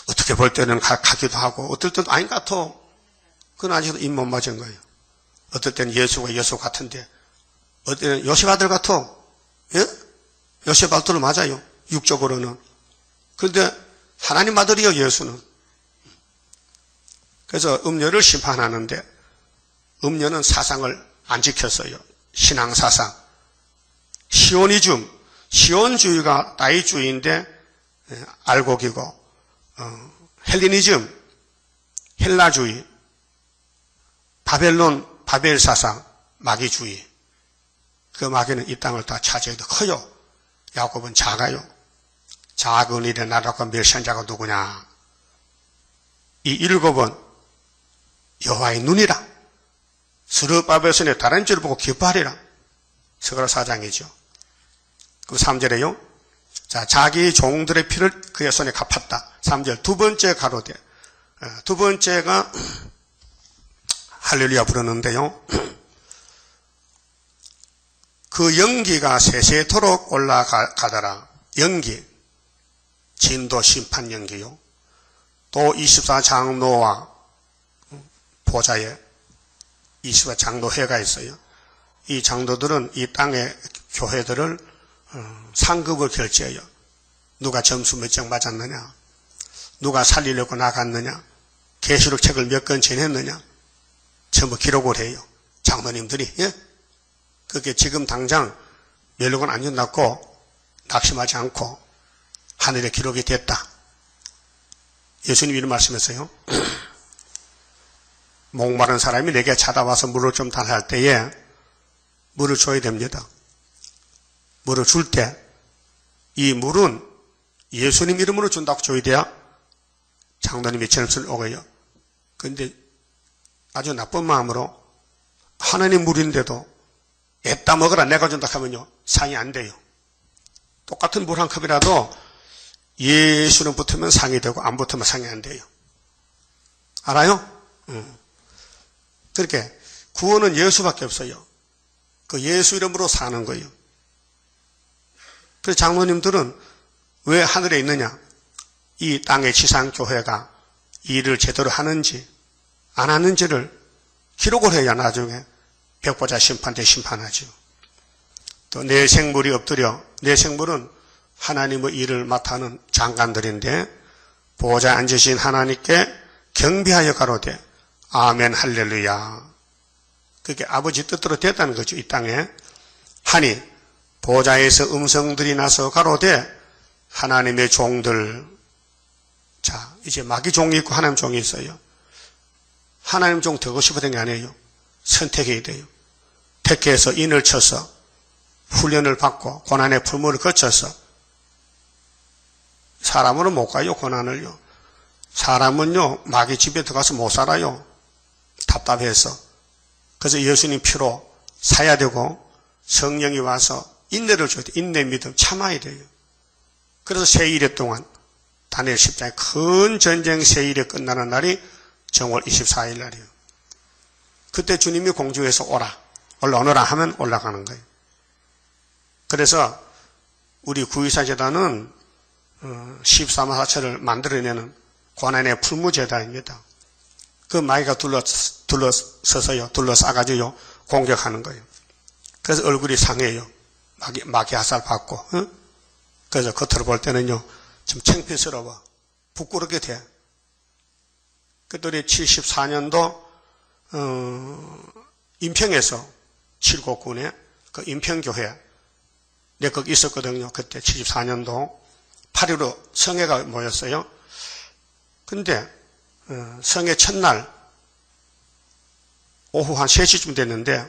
어떻게 볼 때는 가기도 하고 어떨 때는 아닌 것 같아. 그건 아직도 입 못 맞은 거예요. 어떨 때는 예수가 예수 같은데 어떨 때는 요셉 아들 같아. 예? 요셉 아들 맞아요. 육적으로는. 그런데 하나님 아들이요 예수는. 그래서 음료를 심판하는데 음료는 사상을 안 지켰어요. 신앙사상. 시오니즘, 시온주의가 나이주의인데 알곡이고 헬리니즘, 헬라주의, 바벨론, 바벨사상, 마귀주의. 그 마귀는 이 땅을 다 차지해도 커요. 야곱은 작아요. 작은 일에 나라가 멸시한 자가 누구냐. 이 일곱은 여호와의 눈이라. 스룹바벨손의 다른 줄을 보고 기뻐하리라. 스가랴 4장이죠. 그 3절에요. 자, 자기 종들의 피를 그의 손에 갚았다. 3절. 두 번째 가로되. 두 번째가 할렐루야 부르는데요. 그 연기가 세세토록 올라가더라. 연기. 진도 심판 연기요. 또 24장로와 보좌에 24장로회가 있어요. 이 장로들은 이 땅의 교회들을 상급을 결제해요. 누가 점수 몇 점 맞았느냐, 누가 살리려고 나갔느냐, 계시록 책을 몇 권 전했느냐, 전부 기록을 해요. 장로님들이. 예? 그게 지금 당장 연락은 안 준다고 낙심하지 않고 하늘에 기록이 됐다. 예수님이 이런 말씀했어요. 목마른 사람이 내게 찾아와서 물을 좀 달할 때에 물을 줘야 됩니다. 물을 줄 때 이 물은 예수님 이름으로 준다고 줘야 돼야 장로님이 점수를 오고요. 그런데 아주 나쁜 마음으로 하나님 물인데도 애따 먹으라 내가 준다 하면요 상이 안 돼요. 똑같은 물 한 컵이라도 예수는 붙으면 상이 되고 안 붙으면 상이 안 돼요. 알아요? 그렇게 구원은 예수밖에 없어요. 그 예수 이름으로 사는 거예요. 그래서 장로님들은 왜 하늘에 있느냐? 이 땅의 지상교회가 일을 제대로 하는지 안 하는지를 기록을 해야 나중에 백보자 심판 때 심판하죠. 또 내 생물이 엎드려, 내 생물은 하나님의 일을 맡아하는 장관들인데 보좌에 앉으신 하나님께 경배하여 가로되 아멘 할렐루야. 그게 아버지 뜻대로 됐다는 거죠. 이 땅에. 하니 보좌에서 음성들이 나서 가로되 하나님의 종들. 자, 이제 마귀 종이 있고 하나님 종이 있어요. 하나님 종 되고 싶어된 게 아니에요. 선택해야 돼요. 택해서 인을 쳐서 훈련을 받고 고난의 풀무를 거쳐서 사람으로 못 가요. 고난을요. 사람은요 마귀 집에 들어가서 못 살아요. 답답해서. 그래서 예수님 피로 사야 되고 성령이 와서 인내를 줘야 돼요. 인내 믿음 참아야 돼요. 그래서 세일에 동안 다니엘 10장의 큰 전쟁 세일이 끝나는 날이 정월 24일 날이에요. 그때 주님이 공중에서 올라오너라 하면 올라가는 거예요. 그래서 우리 구의사재단은 14마사처를 만들어내는 고난의 풀무재단입니다. 그 마귀가 둘러서서요, 둘러싸가지고요, 공격하는 거예요. 그래서 얼굴이 상해요. 마귀 화살 받고, 응? 그래서 겉으로 볼 때는요, 좀 창피스러워. 부끄럽게 돼. 그들이 74년도, 인평에서, 칠곡군에, 그 인평교회, 내 거기 있었거든요. 그때 74년도. 8.15 성회가 모였어요. 근데, 성회 첫날, 오후 한 3시쯤 됐는데,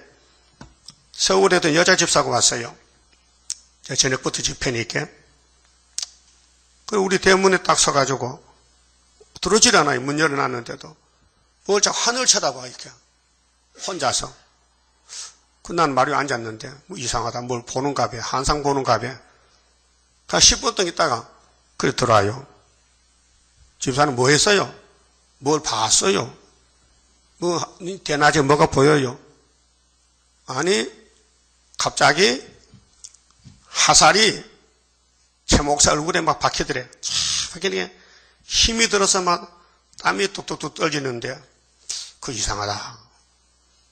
서울에도 여자 집사가 왔어요. 저녁부터 집회니까. 그리고 우리 대문에 딱 서가지고, 들어오질 않아요. 문 열어놨는데도. 뭘 자꾸 하늘 쳐다봐, 이렇게. 혼자서. 난 마루에 앉았는데, 뭐 이상하다. 뭘 보는가 봐. 한상 보는가 봐. 한 10분 동안 있다가, 그래 들어와요. 집사는 뭐 했어요? 뭘 봤어요? 대낮에 뭐가 보여요? 아니, 갑자기 화살이 제 목사 얼굴에 막 박히더래. 박히니까 힘이 들어서 막 땀이 뚝뚝뚝 떨리는데, 그 이상하다.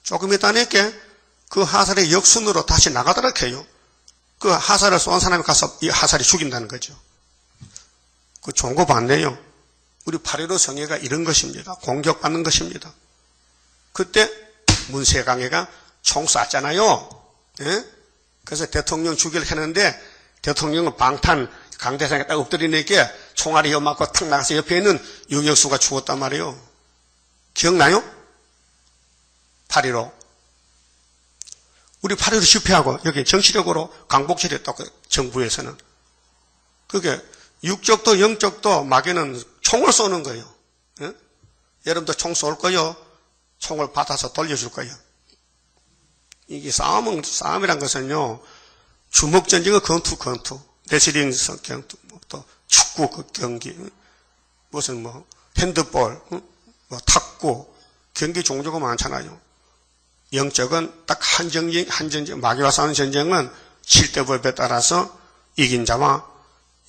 조금 있다니까 그 화살의 역순으로 다시 나가더라 해요. 그 화살을 쏜 사람이 가서 이 화살이 죽인다는 거죠. 그 좋은 거 봤네요. 우리 8.15 성회가 이런 것입니다. 공격받는 것입니다. 그때 문세강해가 총 쐈잖아요. 예? 그래서 대통령 죽이려 했는데 대통령은 방탄 강대상에 딱 엎드리니까 총알이 맞고 탁 나가서 옆에 있는 유격수가 죽었단 말이에요. 기억나요? 8.15. 우리 8.15 집회하고 여기 정치력으로 강복질했다고 정부에서는. 그게 육적도 영적도 마귀는 총을 쏘는 거예요. 예? 여러분도 총 쏠 거요. 총을 받아서 돌려줄 거예요. 이게 싸움이란 것은요, 주먹전쟁의 권투, 레슬링 경투, 또 축구 경기, 무슨 핸드볼, 탁구, 경기 종류가 많잖아요. 영적은 딱 한전쟁, 마귀와 싸우는 전쟁은 실대법에 따라서 이긴 자와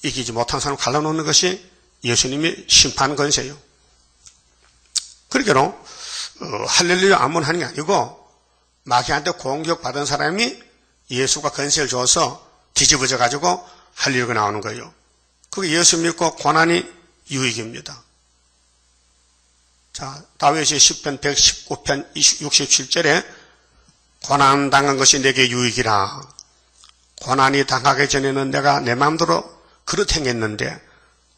이기지 못한 사람을 갈라놓는 것이 예수님이 심판 건세요. 그러게로 할렐루야 아멘 하는 게 아니고 마귀한테 공격받은 사람이 예수가 건세를 줘서 뒤집어져 가지고 할렐루야가 나오는 거예요. 그게 예수 믿고 고난이 유익입니다. 자, 다윗이 10편 119편 67절에 고난 당한 것이 내게 유익이라. 고난이 당하기 전에는 내가 내 마음대로 그릇 행했는데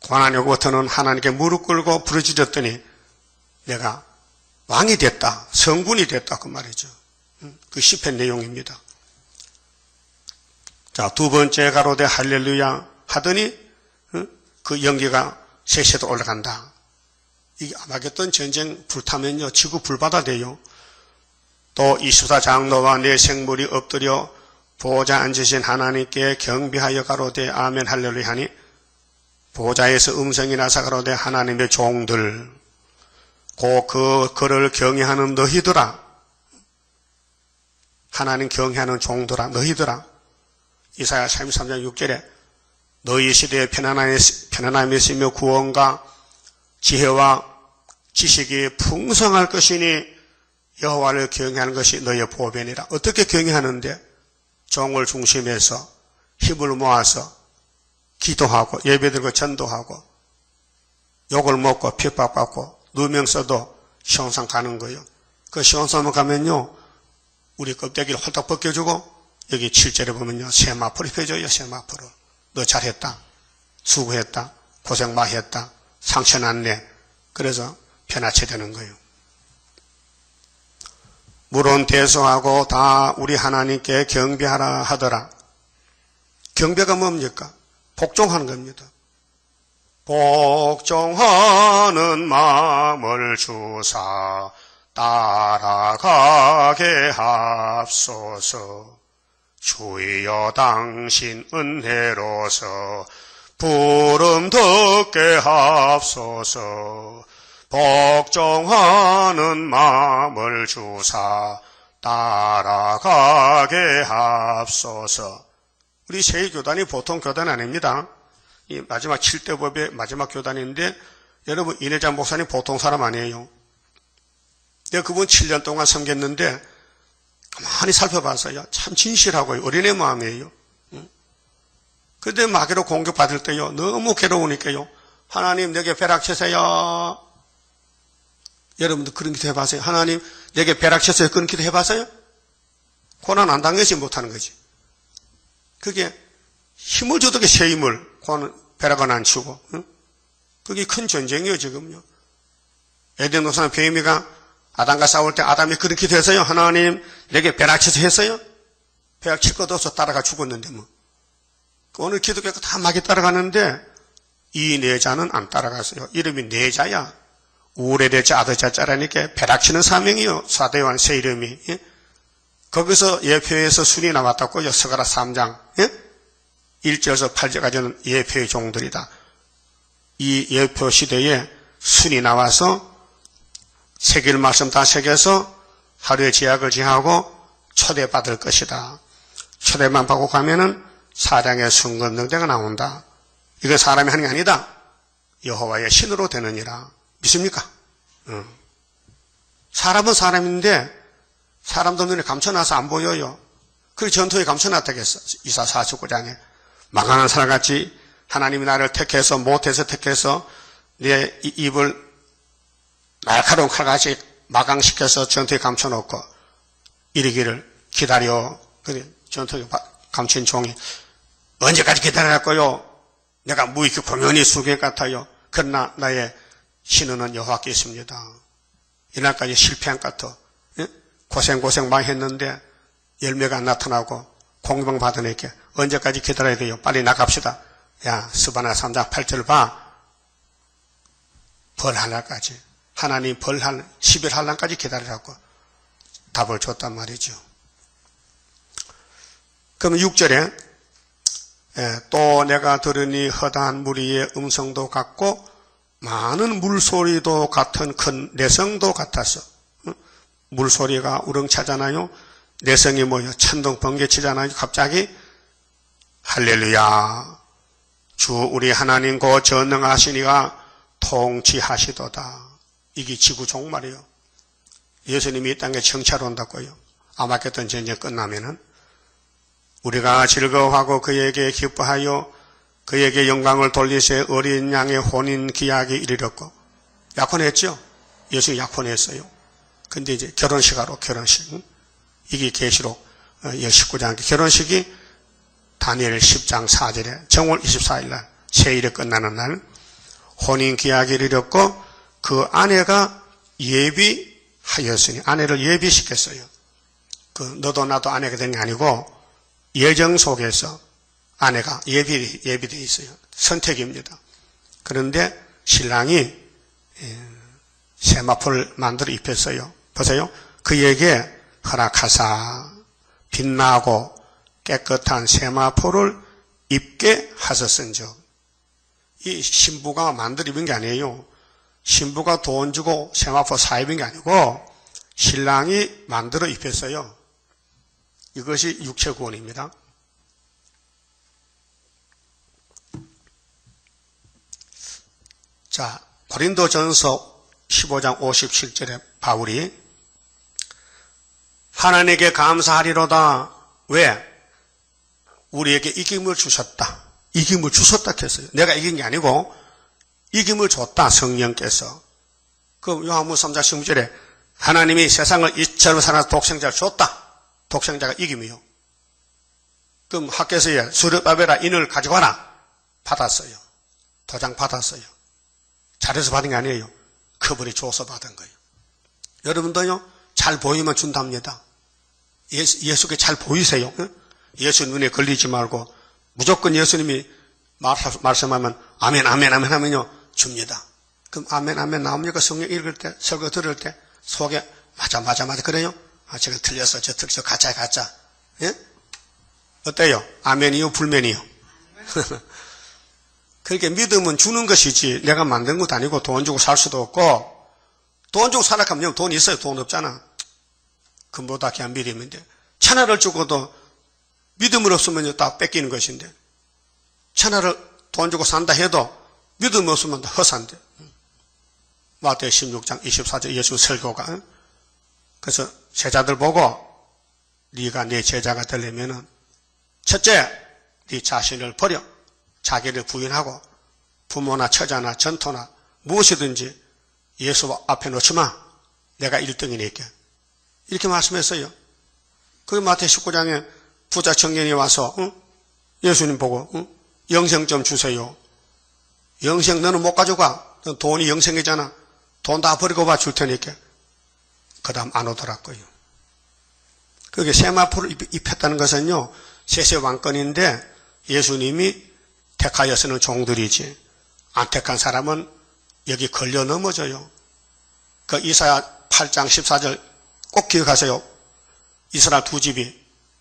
고난이 오고부터는 하나님께 무릎 꿇고 부르짖었더니 내가 왕이 됐다. 성군이 됐다. 그 말이죠. 그 시편 내용입니다. 자, 두 번째 가로되 할렐루야 하더니 그 연기가 셋째도 올라간다. 이게 아마겟돈 전쟁 불타면요 지구 불바다 돼요. 또 24장로와 내 생물이 엎드려 보호자 앉으신 하나님께 경배하여 가로되 아멘 할렐루야 하니 보호자에서 음성이 나서 가로되 하나님의 종들 고 그를 경외하는 너희들아. 하나님 경외하는 종들아 너희들아. 이사야 33장 6절에 너희 시대에 편안함이 있으며 구원과 지혜와 지식이 풍성할 것이니 여호와를 경외하는 것이 너희의 보배니라. 어떻게 경외하는데? 종을 중심해서 힘을 모아서 기도하고 예배드리고 전도하고 욕을 먹고 핍박받고 누명 써도 시온산 가는 거예요. 그 시온산 가면요 우리 껍데기를 홀딱 벗겨주고 여기 7절에 보면요. 세마포를 펴줘요. 세마포를. 너 잘했다. 수고했다. 고생 많이 했다. 상처 났네. 그래서 편하게 되는 거예요. 물론 대소하고 다 우리 하나님께 경배하라 하더라. 경배가 뭡니까? 복종하는 겁니다. 복종하는 마음을 주사 따라가게 합소서. 주여 당신 은혜로서 부름 듣게 합소서. 복종하는 마음을 주사 따라가게 합소서. 우리 세교단이 보통 교단 아닙니다. 이 마지막 7대 법의 마지막 교단인데 여러분 이내자 목사님 보통 사람 아니에요. 내가 그분 7년 동안 섬겼는데 가만히 살펴봤어요. 참 진실하고요. 어린애 마음이에요. 그런데 마귀로 공격받을 때요. 너무 괴로우니까요. 하나님 내게 벼락치세요. 여러분도 그런 기도 해봤어요? 하나님 내게 벼락치세요. 그런 기도 해봤어요? 고난 안 당하지 못하는 거지. 그게 힘을 줘도 새 힘을 벼락은 안 치고. 그게 큰 전쟁이에요 지금요. 에덴 동산 뱀이가 아담과 싸울 때 아담이 그런 기도 했어요? 하나님 내게 벼락쳐서 했어요? 벼락칠 것도 없어 따라가 죽었는데 뭐. 오늘 기독교가 다 막이 따라가는데 이 내자는 안 따라갔어요. 이름이 내자야. 우레대자 아드자자라니까 벼락치는 사명이요. 사대요한 새 이름이. 예? 거기서 예표에서 순이 나왔다고요. 서가라 3장 1절에서 8절까지는 예표의 종들이다. 이 예표 시대에 순이 나와서 새길 말씀 다 새겨서 하루의 제약을 지하고 초대받을 것이다. 초대만 받고 가면은 사량의 순금능대가 나온다. 이건 사람이 하는 게 아니다. 여호와의 신으로 되느니라. 믿습니까? 사람은 사람인데 사람도 눈에 감춰놔서 안 보여요. 그래서 전투에 감춰놨다겠어. 이사 49장에. 망하는 사람같이 하나님이 나를 택해서 못해서 택해서 내 입을 날카로운 칼같이 마강시켜서 전투에 감춰놓고 이르기를 기다려. 그래 전투에 감춘 종이 언제까지 기다려갈까요? 내가 무익히 공연히 수객 같아요. 그러나 나의 신은 여호와께 있습니다. 이날까지 실패한 것 같아. 고생 많이 했는데 열매가 안 나타나고 공병받으니까 언제까지 기다려야 돼요? 빨리 나갑시다. 야 스바나 3장 8절 봐. 벌할 날까지 하나님 벌할 11할 날까지 기다리라고 답을 줬단 말이죠. 그럼 6절에 또 내가 들으니 허다한 무리의 음성도 같고 많은 물소리도 같은 큰 내성도 같았어. 물소리가 우렁차잖아요. 내성이 뭐예요? 천둥 번개치잖아요. 갑자기 할렐루야 주 우리 하나님 고 전능하시니가 통치하시도다. 이게 지구 종말이에요. 예수님이 이 땅에 정찰 온다고요. 아마겟돈 전쟁 끝나면은 우리가 즐거워하고 그에게 기뻐하여 그에게 영광을 돌리세 어린 양의 혼인 기약이 이르렀고 약혼했죠. 예수 약혼했어요. 근데 이제 결혼식 하러 결혼식. 이게 계시록 19장 결혼식이 다니엘 10장 4절에 정월 24일 날 세일에 끝나는 날 혼인 기약이 이르렀고 그 아내가 예비하였으니 아내를 예비시켰어요. 그 너도 나도 아내가 된 게 아니고 예정 속에서 아내가 예비되어 있어요. 선택입니다. 그런데 신랑이 세마포를 만들어 입혔어요. 보세요. 그에게 허락하사 빛나고 깨끗한 세마포를 입게 하셨은즉 이 신부가 만들어 입은 게 아니에요. 신부가 돈 주고 세마포 사 입은 게 아니고 신랑이 만들어 입혔어요. 이것이 육체 구원입니다. 자, 고린도전서 15장 57절에 바울이 하나님께 감사하리로다. 왜? 우리에게 이김을 주셨다. 이김을 주셨다 했어요. 내가 이긴 게 아니고 이김을 줬다. 성령께서. 그럼 요한복음 3장 16절에 하나님이 세상을 이처럼 사랑해서 독생자를 줬다. 독생자가 이기며요. 그럼 학교에서 수르바벨아 인을 가져와라. 받았어요. 도장 받았어요. 잘해서 받은 게 아니에요. 그분이 줘서 받은 거예요. 여러분도요, 잘 보이면 준답니다. 예수께 잘 보이세요. 예수 눈에 걸리지 말고 무조건 예수님이 말씀하면 아멘 아멘 아멘 하면요 줍니다. 그럼 아멘 아멘 나옵니까? 성경 읽을 때, 설교 들을 때 속에 맞아 그래요? 아, 제가 틀렸어. 저 가짜. 예? 어때요? 아멘이요? 불면이요? 그렇게 믿음은 주는 것이지 내가 만든 것도 아니고 돈 주고 살 수도 없고 돈 주고 살아가면 돈 있어요? 돈 없잖아. 금보다 귀한 믿음인데 천하를 주고도 믿음을 없으면 다 뺏기는 것인데 천하를 돈 주고 산다 해도 믿음 없으면 다 허산데. 마태오 16장 24절 예수 설교가 그래서 제자들 보고 네가 내 제자가 되려면은 첫째 네 자신을 버려 자기를 부인하고 부모나 처자나 전토나 무엇이든지 예수 앞에 놓지 마. 내가 1등이니까. 이렇게 말씀했어요. 그 마태오 19장에 부자 청년이 와서 예수님 보고 영생 좀 주세요. 영생 너는 못 가져가. 돈이 영생이잖아. 돈 다 버리고 봐 줄 테니까. 그 다음 안 오더라고요. 그게 세마포를 입혔다는 것은요. 세세왕권인데 예수님이 택하여서는 종들이지 안 택한 사람은 여기 걸려 넘어져요. 그 이사야 8장 14절 꼭 기억하세요. 이스라엘 두 집이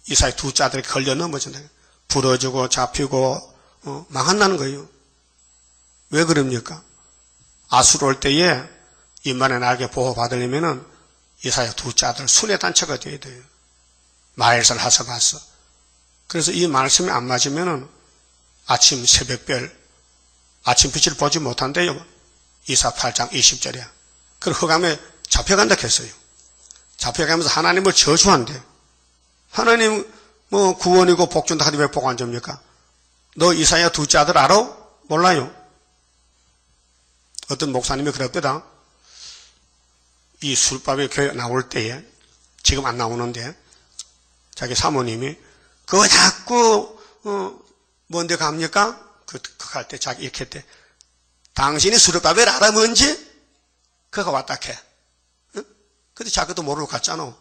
이사야 두 자들이 걸려 넘어진다. 부러지고 잡히고 망한다는 거예요. 왜 그럽니까? 아수르 올 때에 인만의 날개 보호받으려면은 이사야 두 자들 순회 단체가 돼야 돼요. 마엘살 하서봤어. 그래서 이 말씀이 안 맞으면은 아침 새벽별 아침 빛을 보지 못한대요. 이사 8장 20절이야. 그럼 흑암에 잡혀간다 했어요. 잡혀가면서 하나님을 저주한대. 하나님 뭐 구원이고 복준다 하는데 왜 복 안 줍니까? 너 이사야 둘째 아들 알아? 몰라요. 어떤 목사님이 그랬거든. 이 술밥에 교회 나올 때에 지금 안 나오는데 자기 사모님이 그거 자꾸 뭔데 갑니까? 그 갈 때 자기 이렇게 했대. 당신이 술밥을 알아 뭔지? 그가 왔다 캐. 응? 근데 자기도 모르고 갔잖아.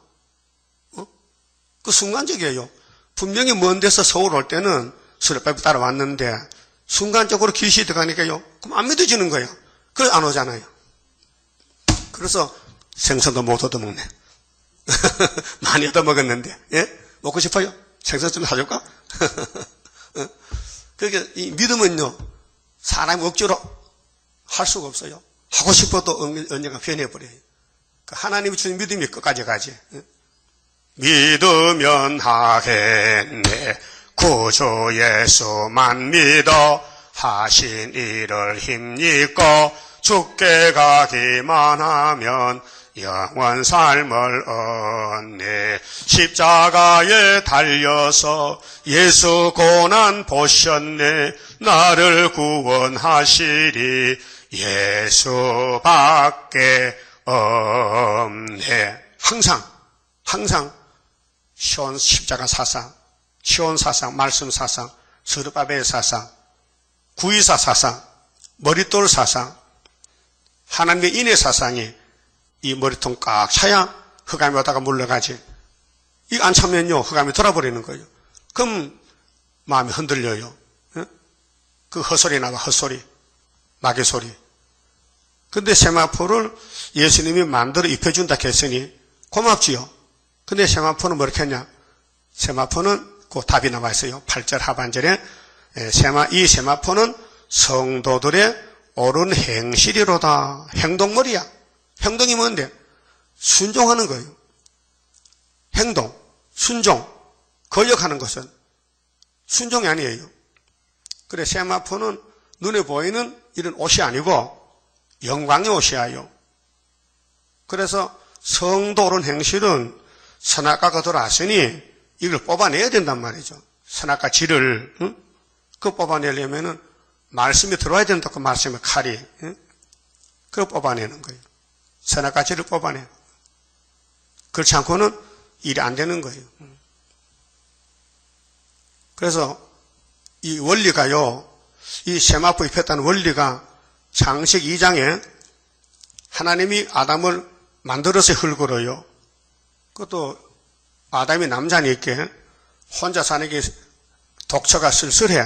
그 순간적이에요. 분명히 먼 데서 서울 올 때는 술밥이 따라왔는데 순간적으로 귀신이 들어가니까요. 그럼 안 믿어지는 거예요. 그래서 안 오잖아요. 그래서 생선도 못 얻어먹네. 많이 얻어먹었는데, 예? 먹고 싶어요? 생선 좀 사줄까? 그러니까 이 믿음은요, 사람이 억지로 할 수가 없어요. 하고 싶어도 언젠가 변해버려요. 하나님이 주신 믿음이 끝까지 가지. 믿으면 하겠네. 구주 예수만 믿어 하신 일을 힘입고 죽게 가기만 하면 영원 삶을 얻네. 십자가에 달려서 예수 고난 보셨네. 나를 구원하시리 예수밖에 없네. 항상 시온 십자가 사상, 시온 사상, 말씀 사상, 스룹바벨 사상, 구이사 사상, 머릿돌 사상, 하나님의 인의 사상이 이 머리통 꽉 차야 흑암이 오다가 물러가지. 이거 안 차면요 흑암이 돌아버리는 거예요. 그럼 마음이 흔들려요. 그 헛소리 나와 헛소리, 마귀 소리. 근데 세마포를 예수님이 만들어 입혀준다 했으니 고맙지요. 근데 세마포는 뭐 이렇게 했냐? 세마포는 그 답이 나와 있어요. 8절 하반절에 이 세마포는 성도들의 옳은 행실이로다. 행동머리야. 행동이 뭔데? 순종하는 거예요. 행동, 순종, 권력하는 것은 순종이 아니에요. 그래 세마포는 눈에 보이는 이런 옷이 아니고 영광의 옷이에요. 그래서 성도 옳은 행실은 선악과가 들어왔으니 이걸 뽑아내야 된단 말이죠. 선악과 질을 그 뽑아내려면은 말씀이 들어와야 된다. 그 말씀의 칼이 그걸 뽑아내는 거예요. 선악과 질을 뽑아내. 그렇지 않고는 일이 안 되는 거예요. 그래서 이 원리가요, 이 세마포 입혔다는 원리가 창세기 2장에 하나님이 아담을 만들어서 흙으로요. 그것도 아담이 남자니까 혼자 사는 게 독처가 쓸쓸해.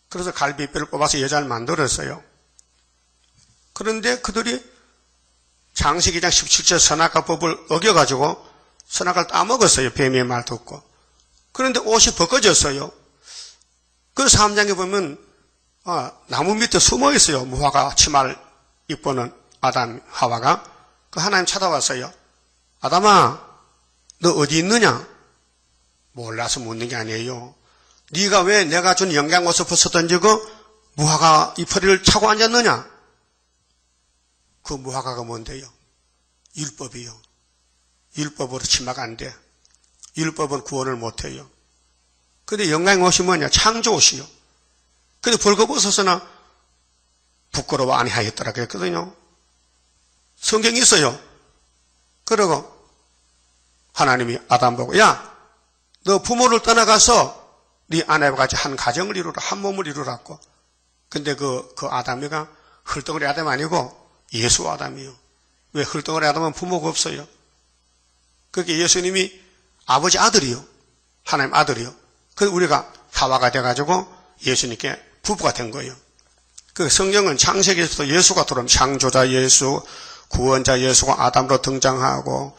그래서 갈비뼈를 뽑아서 여자를 만들었어요. 그런데 그들이 창세기 2장 17절 선악과법을 어겨가지고 선악과를 따먹었어요. 뱀의 말 듣고. 그런데 옷이 벗겨졌어요. 그 3장에 보면 나무 밑에 숨어 있어요. 무화과 치마를 입고는 아담, 하와가. 그 하나님 찾아왔어요. 아담아, 너 어디 있느냐? 몰라서 묻는 게 아니에요. 네가 왜 내가 준 영양옷을 벗어 던지고 무화과 이파리를 차고 앉았느냐? 그 무화과가 뭔데요? 율법이요. 율법으로 치마가 안 돼. 율법은 구원을 못해요. 근데 영양옷이 뭐냐? 창조옷이요. 근데 벌거벗어서나 부끄러워 아니하였더라 그랬거든요. 성경이 있어요. 그러고 하나님이 아담 보고, 야, 너 부모를 떠나가서 네 아내와 같이 한 가정을 이루라, 한 몸을 이루라고. 근데 그 아담이가 헐덩어리 아담 아니고 예수 아담이요. 왜 헐덩어리 아담은 부모가 없어요? 그게 예수님이 아버지 아들이요. 하나님 아들이요. 그래서 우리가 하와가 돼가지고 예수님께 부부가 된 거예요. 그 성경은 창세기에서도 예수가 들어오면 창조자 예수, 구원자 예수가 아담으로 등장하고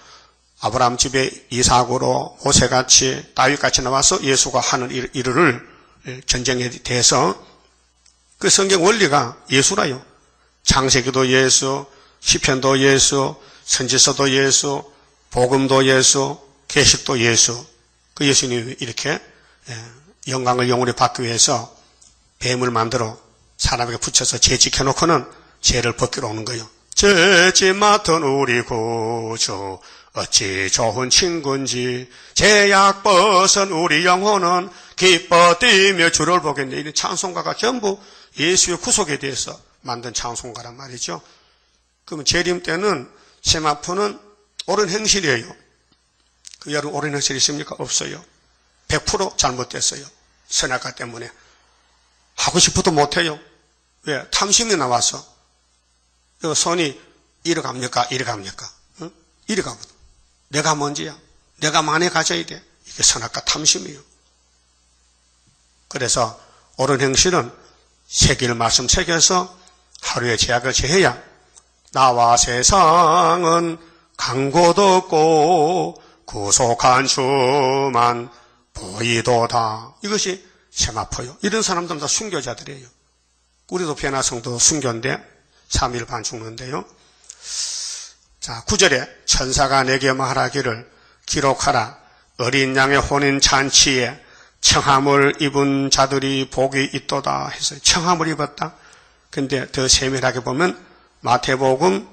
아브라함 집에 이삭으로 모세같이 다윗같이 나와서 예수가 하는 일을 전쟁에 대해서 그 성경 원리가 예수라요. 창세기도 예수, 시편도 예수, 선지서도 예수, 복음도 예수, 계시도 예수. 그 예수님이 이렇게 영광을 영원히 받기 위해서 뱀을 만들어 사람에게 붙여서 죄 지켜놓고는 죄를 벗기러 오는 거예요. 죄짓 맡은 우리 구주 어찌 좋은 친구인지 죄악 벗은 우리 영혼은 기뻐 뛰며 주를 보겠네. 이런 찬송가가 전부 예수의 구속에 대해서 만든 찬송가란 말이죠. 그러면 재림 때는 세마포는 옳은 행실이에요. 그 여러분 옳은 행실 있습니까? 없어요. 100% 잘못됐어요. 선악과 때문에. 하고 싶어도 못해요. 왜? 탐심이 나와서. 손이 이리 갑니까? 이리 갑니까? 응? 이리 가거든. 내가 뭔지야. 내가 만에 가져야 돼. 이게 선악과 탐심이에요. 그래서 옳은 행실은 새길 말씀 새겨서 하루에 제약을 제해야 나와 세상은 강고도 없고 구속한 주만 보이도다. 이것이 세마포요. 이런 사람들은 다 순교자들이에요. 우리도 변화성도 순교인데 3일 반 죽는데요. 자, 9절에 천사가 내게 말하기를 기록하라. 어린 양의 혼인 잔치에 청함을 입은 자들이 복이 있도다 해서 청함을 입었다. 근데 더 세밀하게 보면 마태복음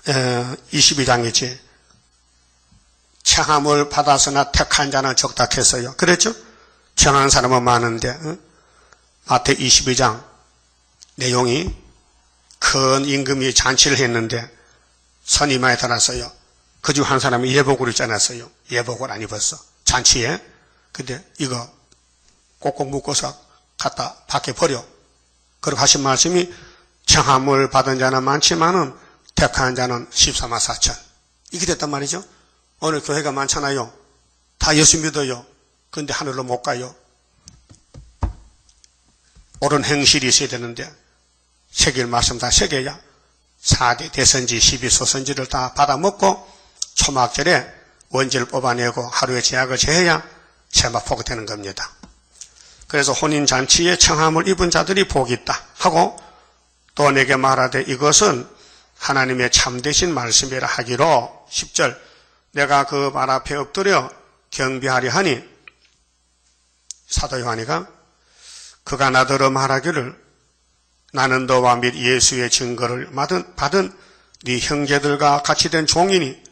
22장이지. 청함을 받았으나 택한 자는 적다 했어요. 그랬죠? 청한 사람은 많은데 마태 22장 내용이 큰 임금이 잔치를 했는데 선이 많이 달았어요. 그 중 한 사람이 예복을 입지 않았어요. 예복을 안 입었어. 잔치에. 근데 이거 꼭꼭 묶어서 갖다 밖에 버려. 그리고 하신 말씀이 청함을 받은 자는 많지만은 택한 자는 14만 4천. 이게 됐단 말이죠. 오늘 교회가 많잖아요. 다 예수 믿어요. 근데 하늘로 못 가요. 옳은 행실이 있어야 되는데 새길 말씀 다 새겨야 4대 대선지 12소선지를 다 받아먹고 초막절에 원지를 뽑아내고 하루에 제약을 제해야 세마포가 되는 겁니다. 그래서 혼인잔치에 청함을 입은 자들이 복이 있다 하고 또 내게 말하되 이것은 하나님의 참되신 말씀이라 하기로 10절 내가 그 말 앞에 엎드려 경배하려 하니 사도 요한이가 그가 나더러 말하기를 나는 너와 및 예수의 증거를 받은 네 형제들과 같이 된 종이니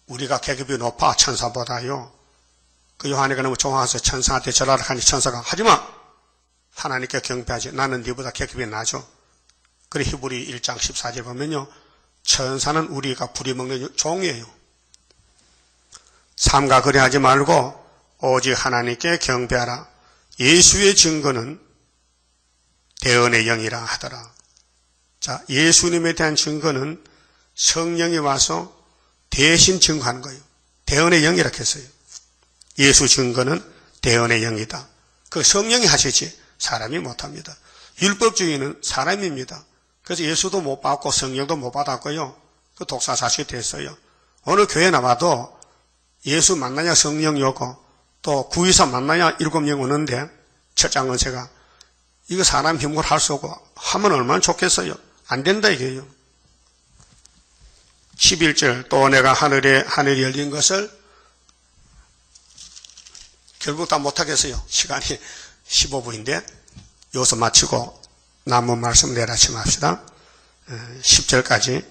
우리가 계급이 높아 천사보다요. 그 요한이가 너무 좋아서 천사한테 절하라 하니 천사가 하지마. 하나님께 경배하지. 나는 네보다 계급이 나죠. 그래 히브리 1장 14절 보면요. 천사는 우리가 부리먹는 종이에요. 삼가 그래하지 말고 오직 하나님께 경배하라. 예수의 증거는 대언의 영이라 하더라. 자, 예수님에 대한 증거는 성령이 와서 대신 증거하는 거예요. 대언의 영이라 했어요. 예수 증거는 대언의 영이다. 그 성령이 하시지 사람이 못합니다. 율법주의는 사람입니다. 그래서 예수도 못 받고 성령도 못 받았고요. 그 독사사실이 됐어요. 어느 교회 나와도 예수 만나냐 성령 요고 또 구의사 만나냐 7명 오는데 철장 권세가 이거 사람 힘으로 할 수 없고 하면 얼마나 좋겠어요. 안 된다 이게요. 11절 또 내가 하늘이 열린 것을 결국 다 못하겠어요. 시간이 15분인데 여기서 마치고 남은 말씀 내일 아침 합시다. 10절까지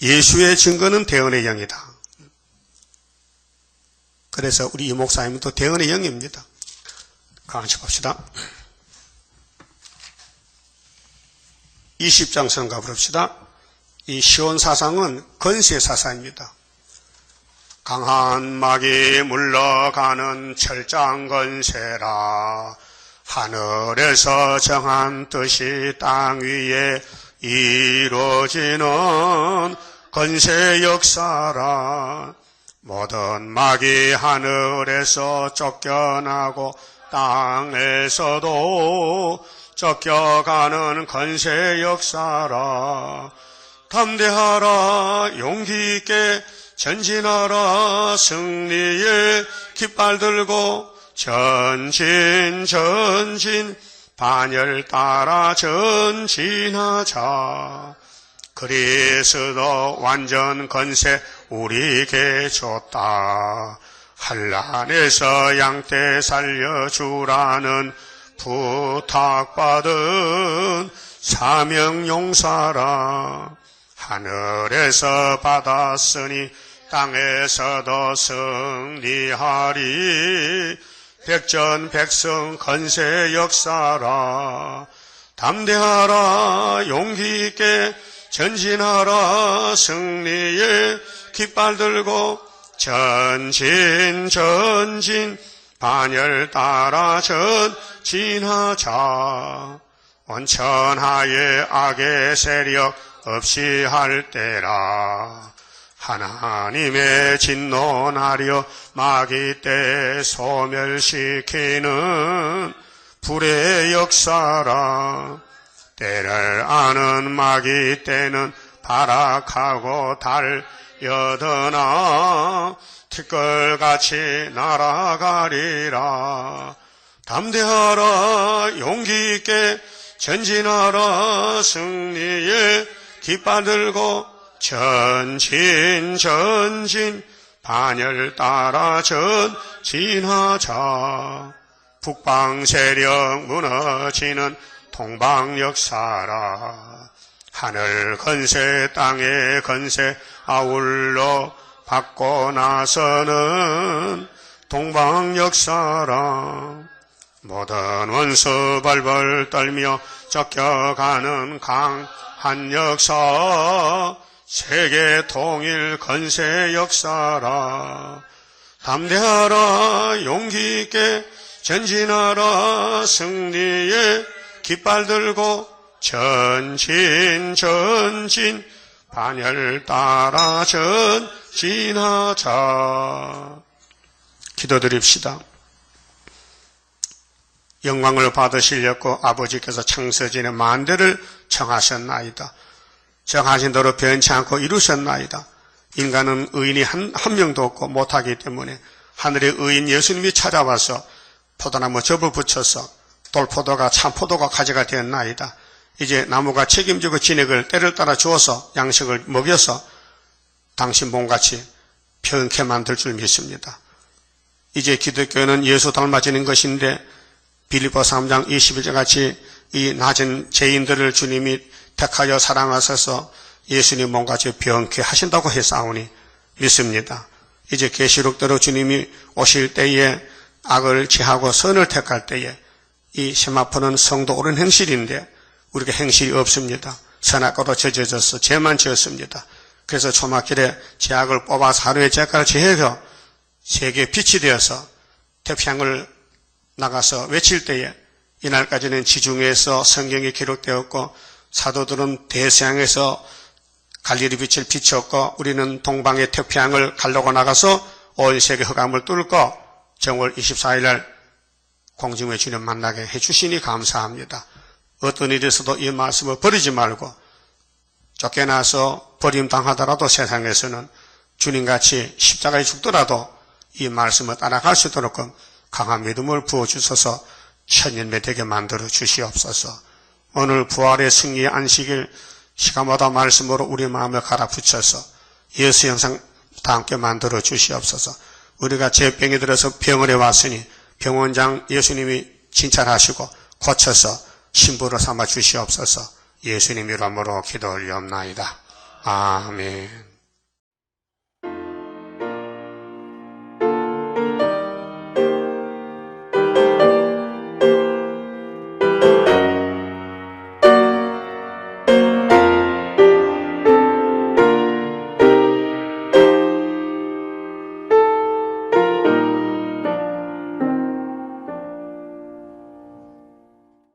예수의 증거는 대언의 영이다. 그래서 우리 이 목사님도 대언의 영입니다. 같이 봅시다. 20장 성가 부릅시다. 이 시온사상은 건세사상입니다. 강한 막이 물러가는 철장건세라. 하늘에서 정한 뜻이 땅 위에 이루어지는 건세 역사라. 모든 막이 하늘에서 쫓겨나고 땅에서도 쫓겨가는 건세 역사라. 담대하라 용기 있게 전진하라 승리의 깃발 들고 전진 반열 따라 전진하자. 그리스도 완전 건세 우리에게 줬다. 한란에서 양떼 살려주라는 부탁받은 사명용사라. 하늘에서 받았으니 땅에서도 승리하리. 백전백승 건세 역사라. 담대하라 용기 있게 전진하라 승리의 깃발 들고 전진 반열 따라 전진하자. 원천하에 악의 세력 없이 할 때라. 하나님의 진노나려 마귀 때 소멸시키는 불의 역사라. 때를 아는 마귀 때는 발악하고 달려드나 티끌같이 날아가리라. 담대하라 용기 있게 전진하라 승리의 깃발 들고 전진 반열 따라 전진하자. 북방 세력 무너지는 동방 역사라. 하늘 건세 땅의 건세 아울러 받고 나서는 동방 역사라. 모든 원수 벌벌 떨며 쫓겨가는 강한 역사. 세계 통일 건세 역사라. 담대하라 용기 있게 전진하라 승리의 깃발 들고 전진 반열 따라 전진하자. 기도드립시다. 영광을 받으시려고 아버지께서 창세전에 만대를 정하셨나이다. 정하신 대로 변치 않고 이루셨나이다. 인간은 의인이 한 명도 없고 못하기 때문에 하늘의 의인 예수님이 찾아와서 포도나무 접을 붙여서 돌포도가 참포도가 가지가 되었나이다. 이제 나무가 책임지고 진액을 때를 따라 주어서 양식을 먹여서 당신 몸같이 편케 만들 줄 믿습니다. 이제 기독교는 예수 닮아지는 것인데 빌립보서 3장 21절 같이 이 낮은 죄인들을 주님이 택하여 사랑하셔서 예수님 몸같이 병케 하신다고 했사오니 믿습니다. 이제 계시록대로 주님이 오실 때에 악을 제하고 선을 택할 때에 이 세마포는 성도 옳은 행실인데 우리가 행실이 없습니다. 선악과도 젖어져서 죄만 지었습니다. 그래서 초막길에 죄악을 뽑아서 하루에 죄가를 제해서 세계의 빛이 되어서 태평양을 나가서 외칠 때에 이날까지는 지중해에서 성경이 기록되었고 사도들은 대서양에서 갈릴리 빛을 비추었고 우리는 동방의 태평양을 가르고 나가서 온 세계 흑암을 뚫고 정월 24일 날 공중의 주님 만나게 해주시니 감사합니다. 어떤 일에서도 이 말씀을 버리지 말고 쫓겨나서 버림당하더라도 세상에서는 주님같이 십자가에 죽더라도 이 말씀을 따라갈 수 있도록 강한 믿음을 부어주셔서 천년매 되게 만들어 주시옵소서. 오늘 부활의 승리의 안식일 시간마다 말씀으로 우리 마음에 갈아붙여서 예수 형상 다 함께 만들어 주시옵소서. 우리가 제병이 들어서 병원에 왔으니 병원장 예수님이 진찰하시고 고쳐서 신부로 삼아 주시옵소서. 예수님 이름으로 기도 올리옵나이다. 아멘.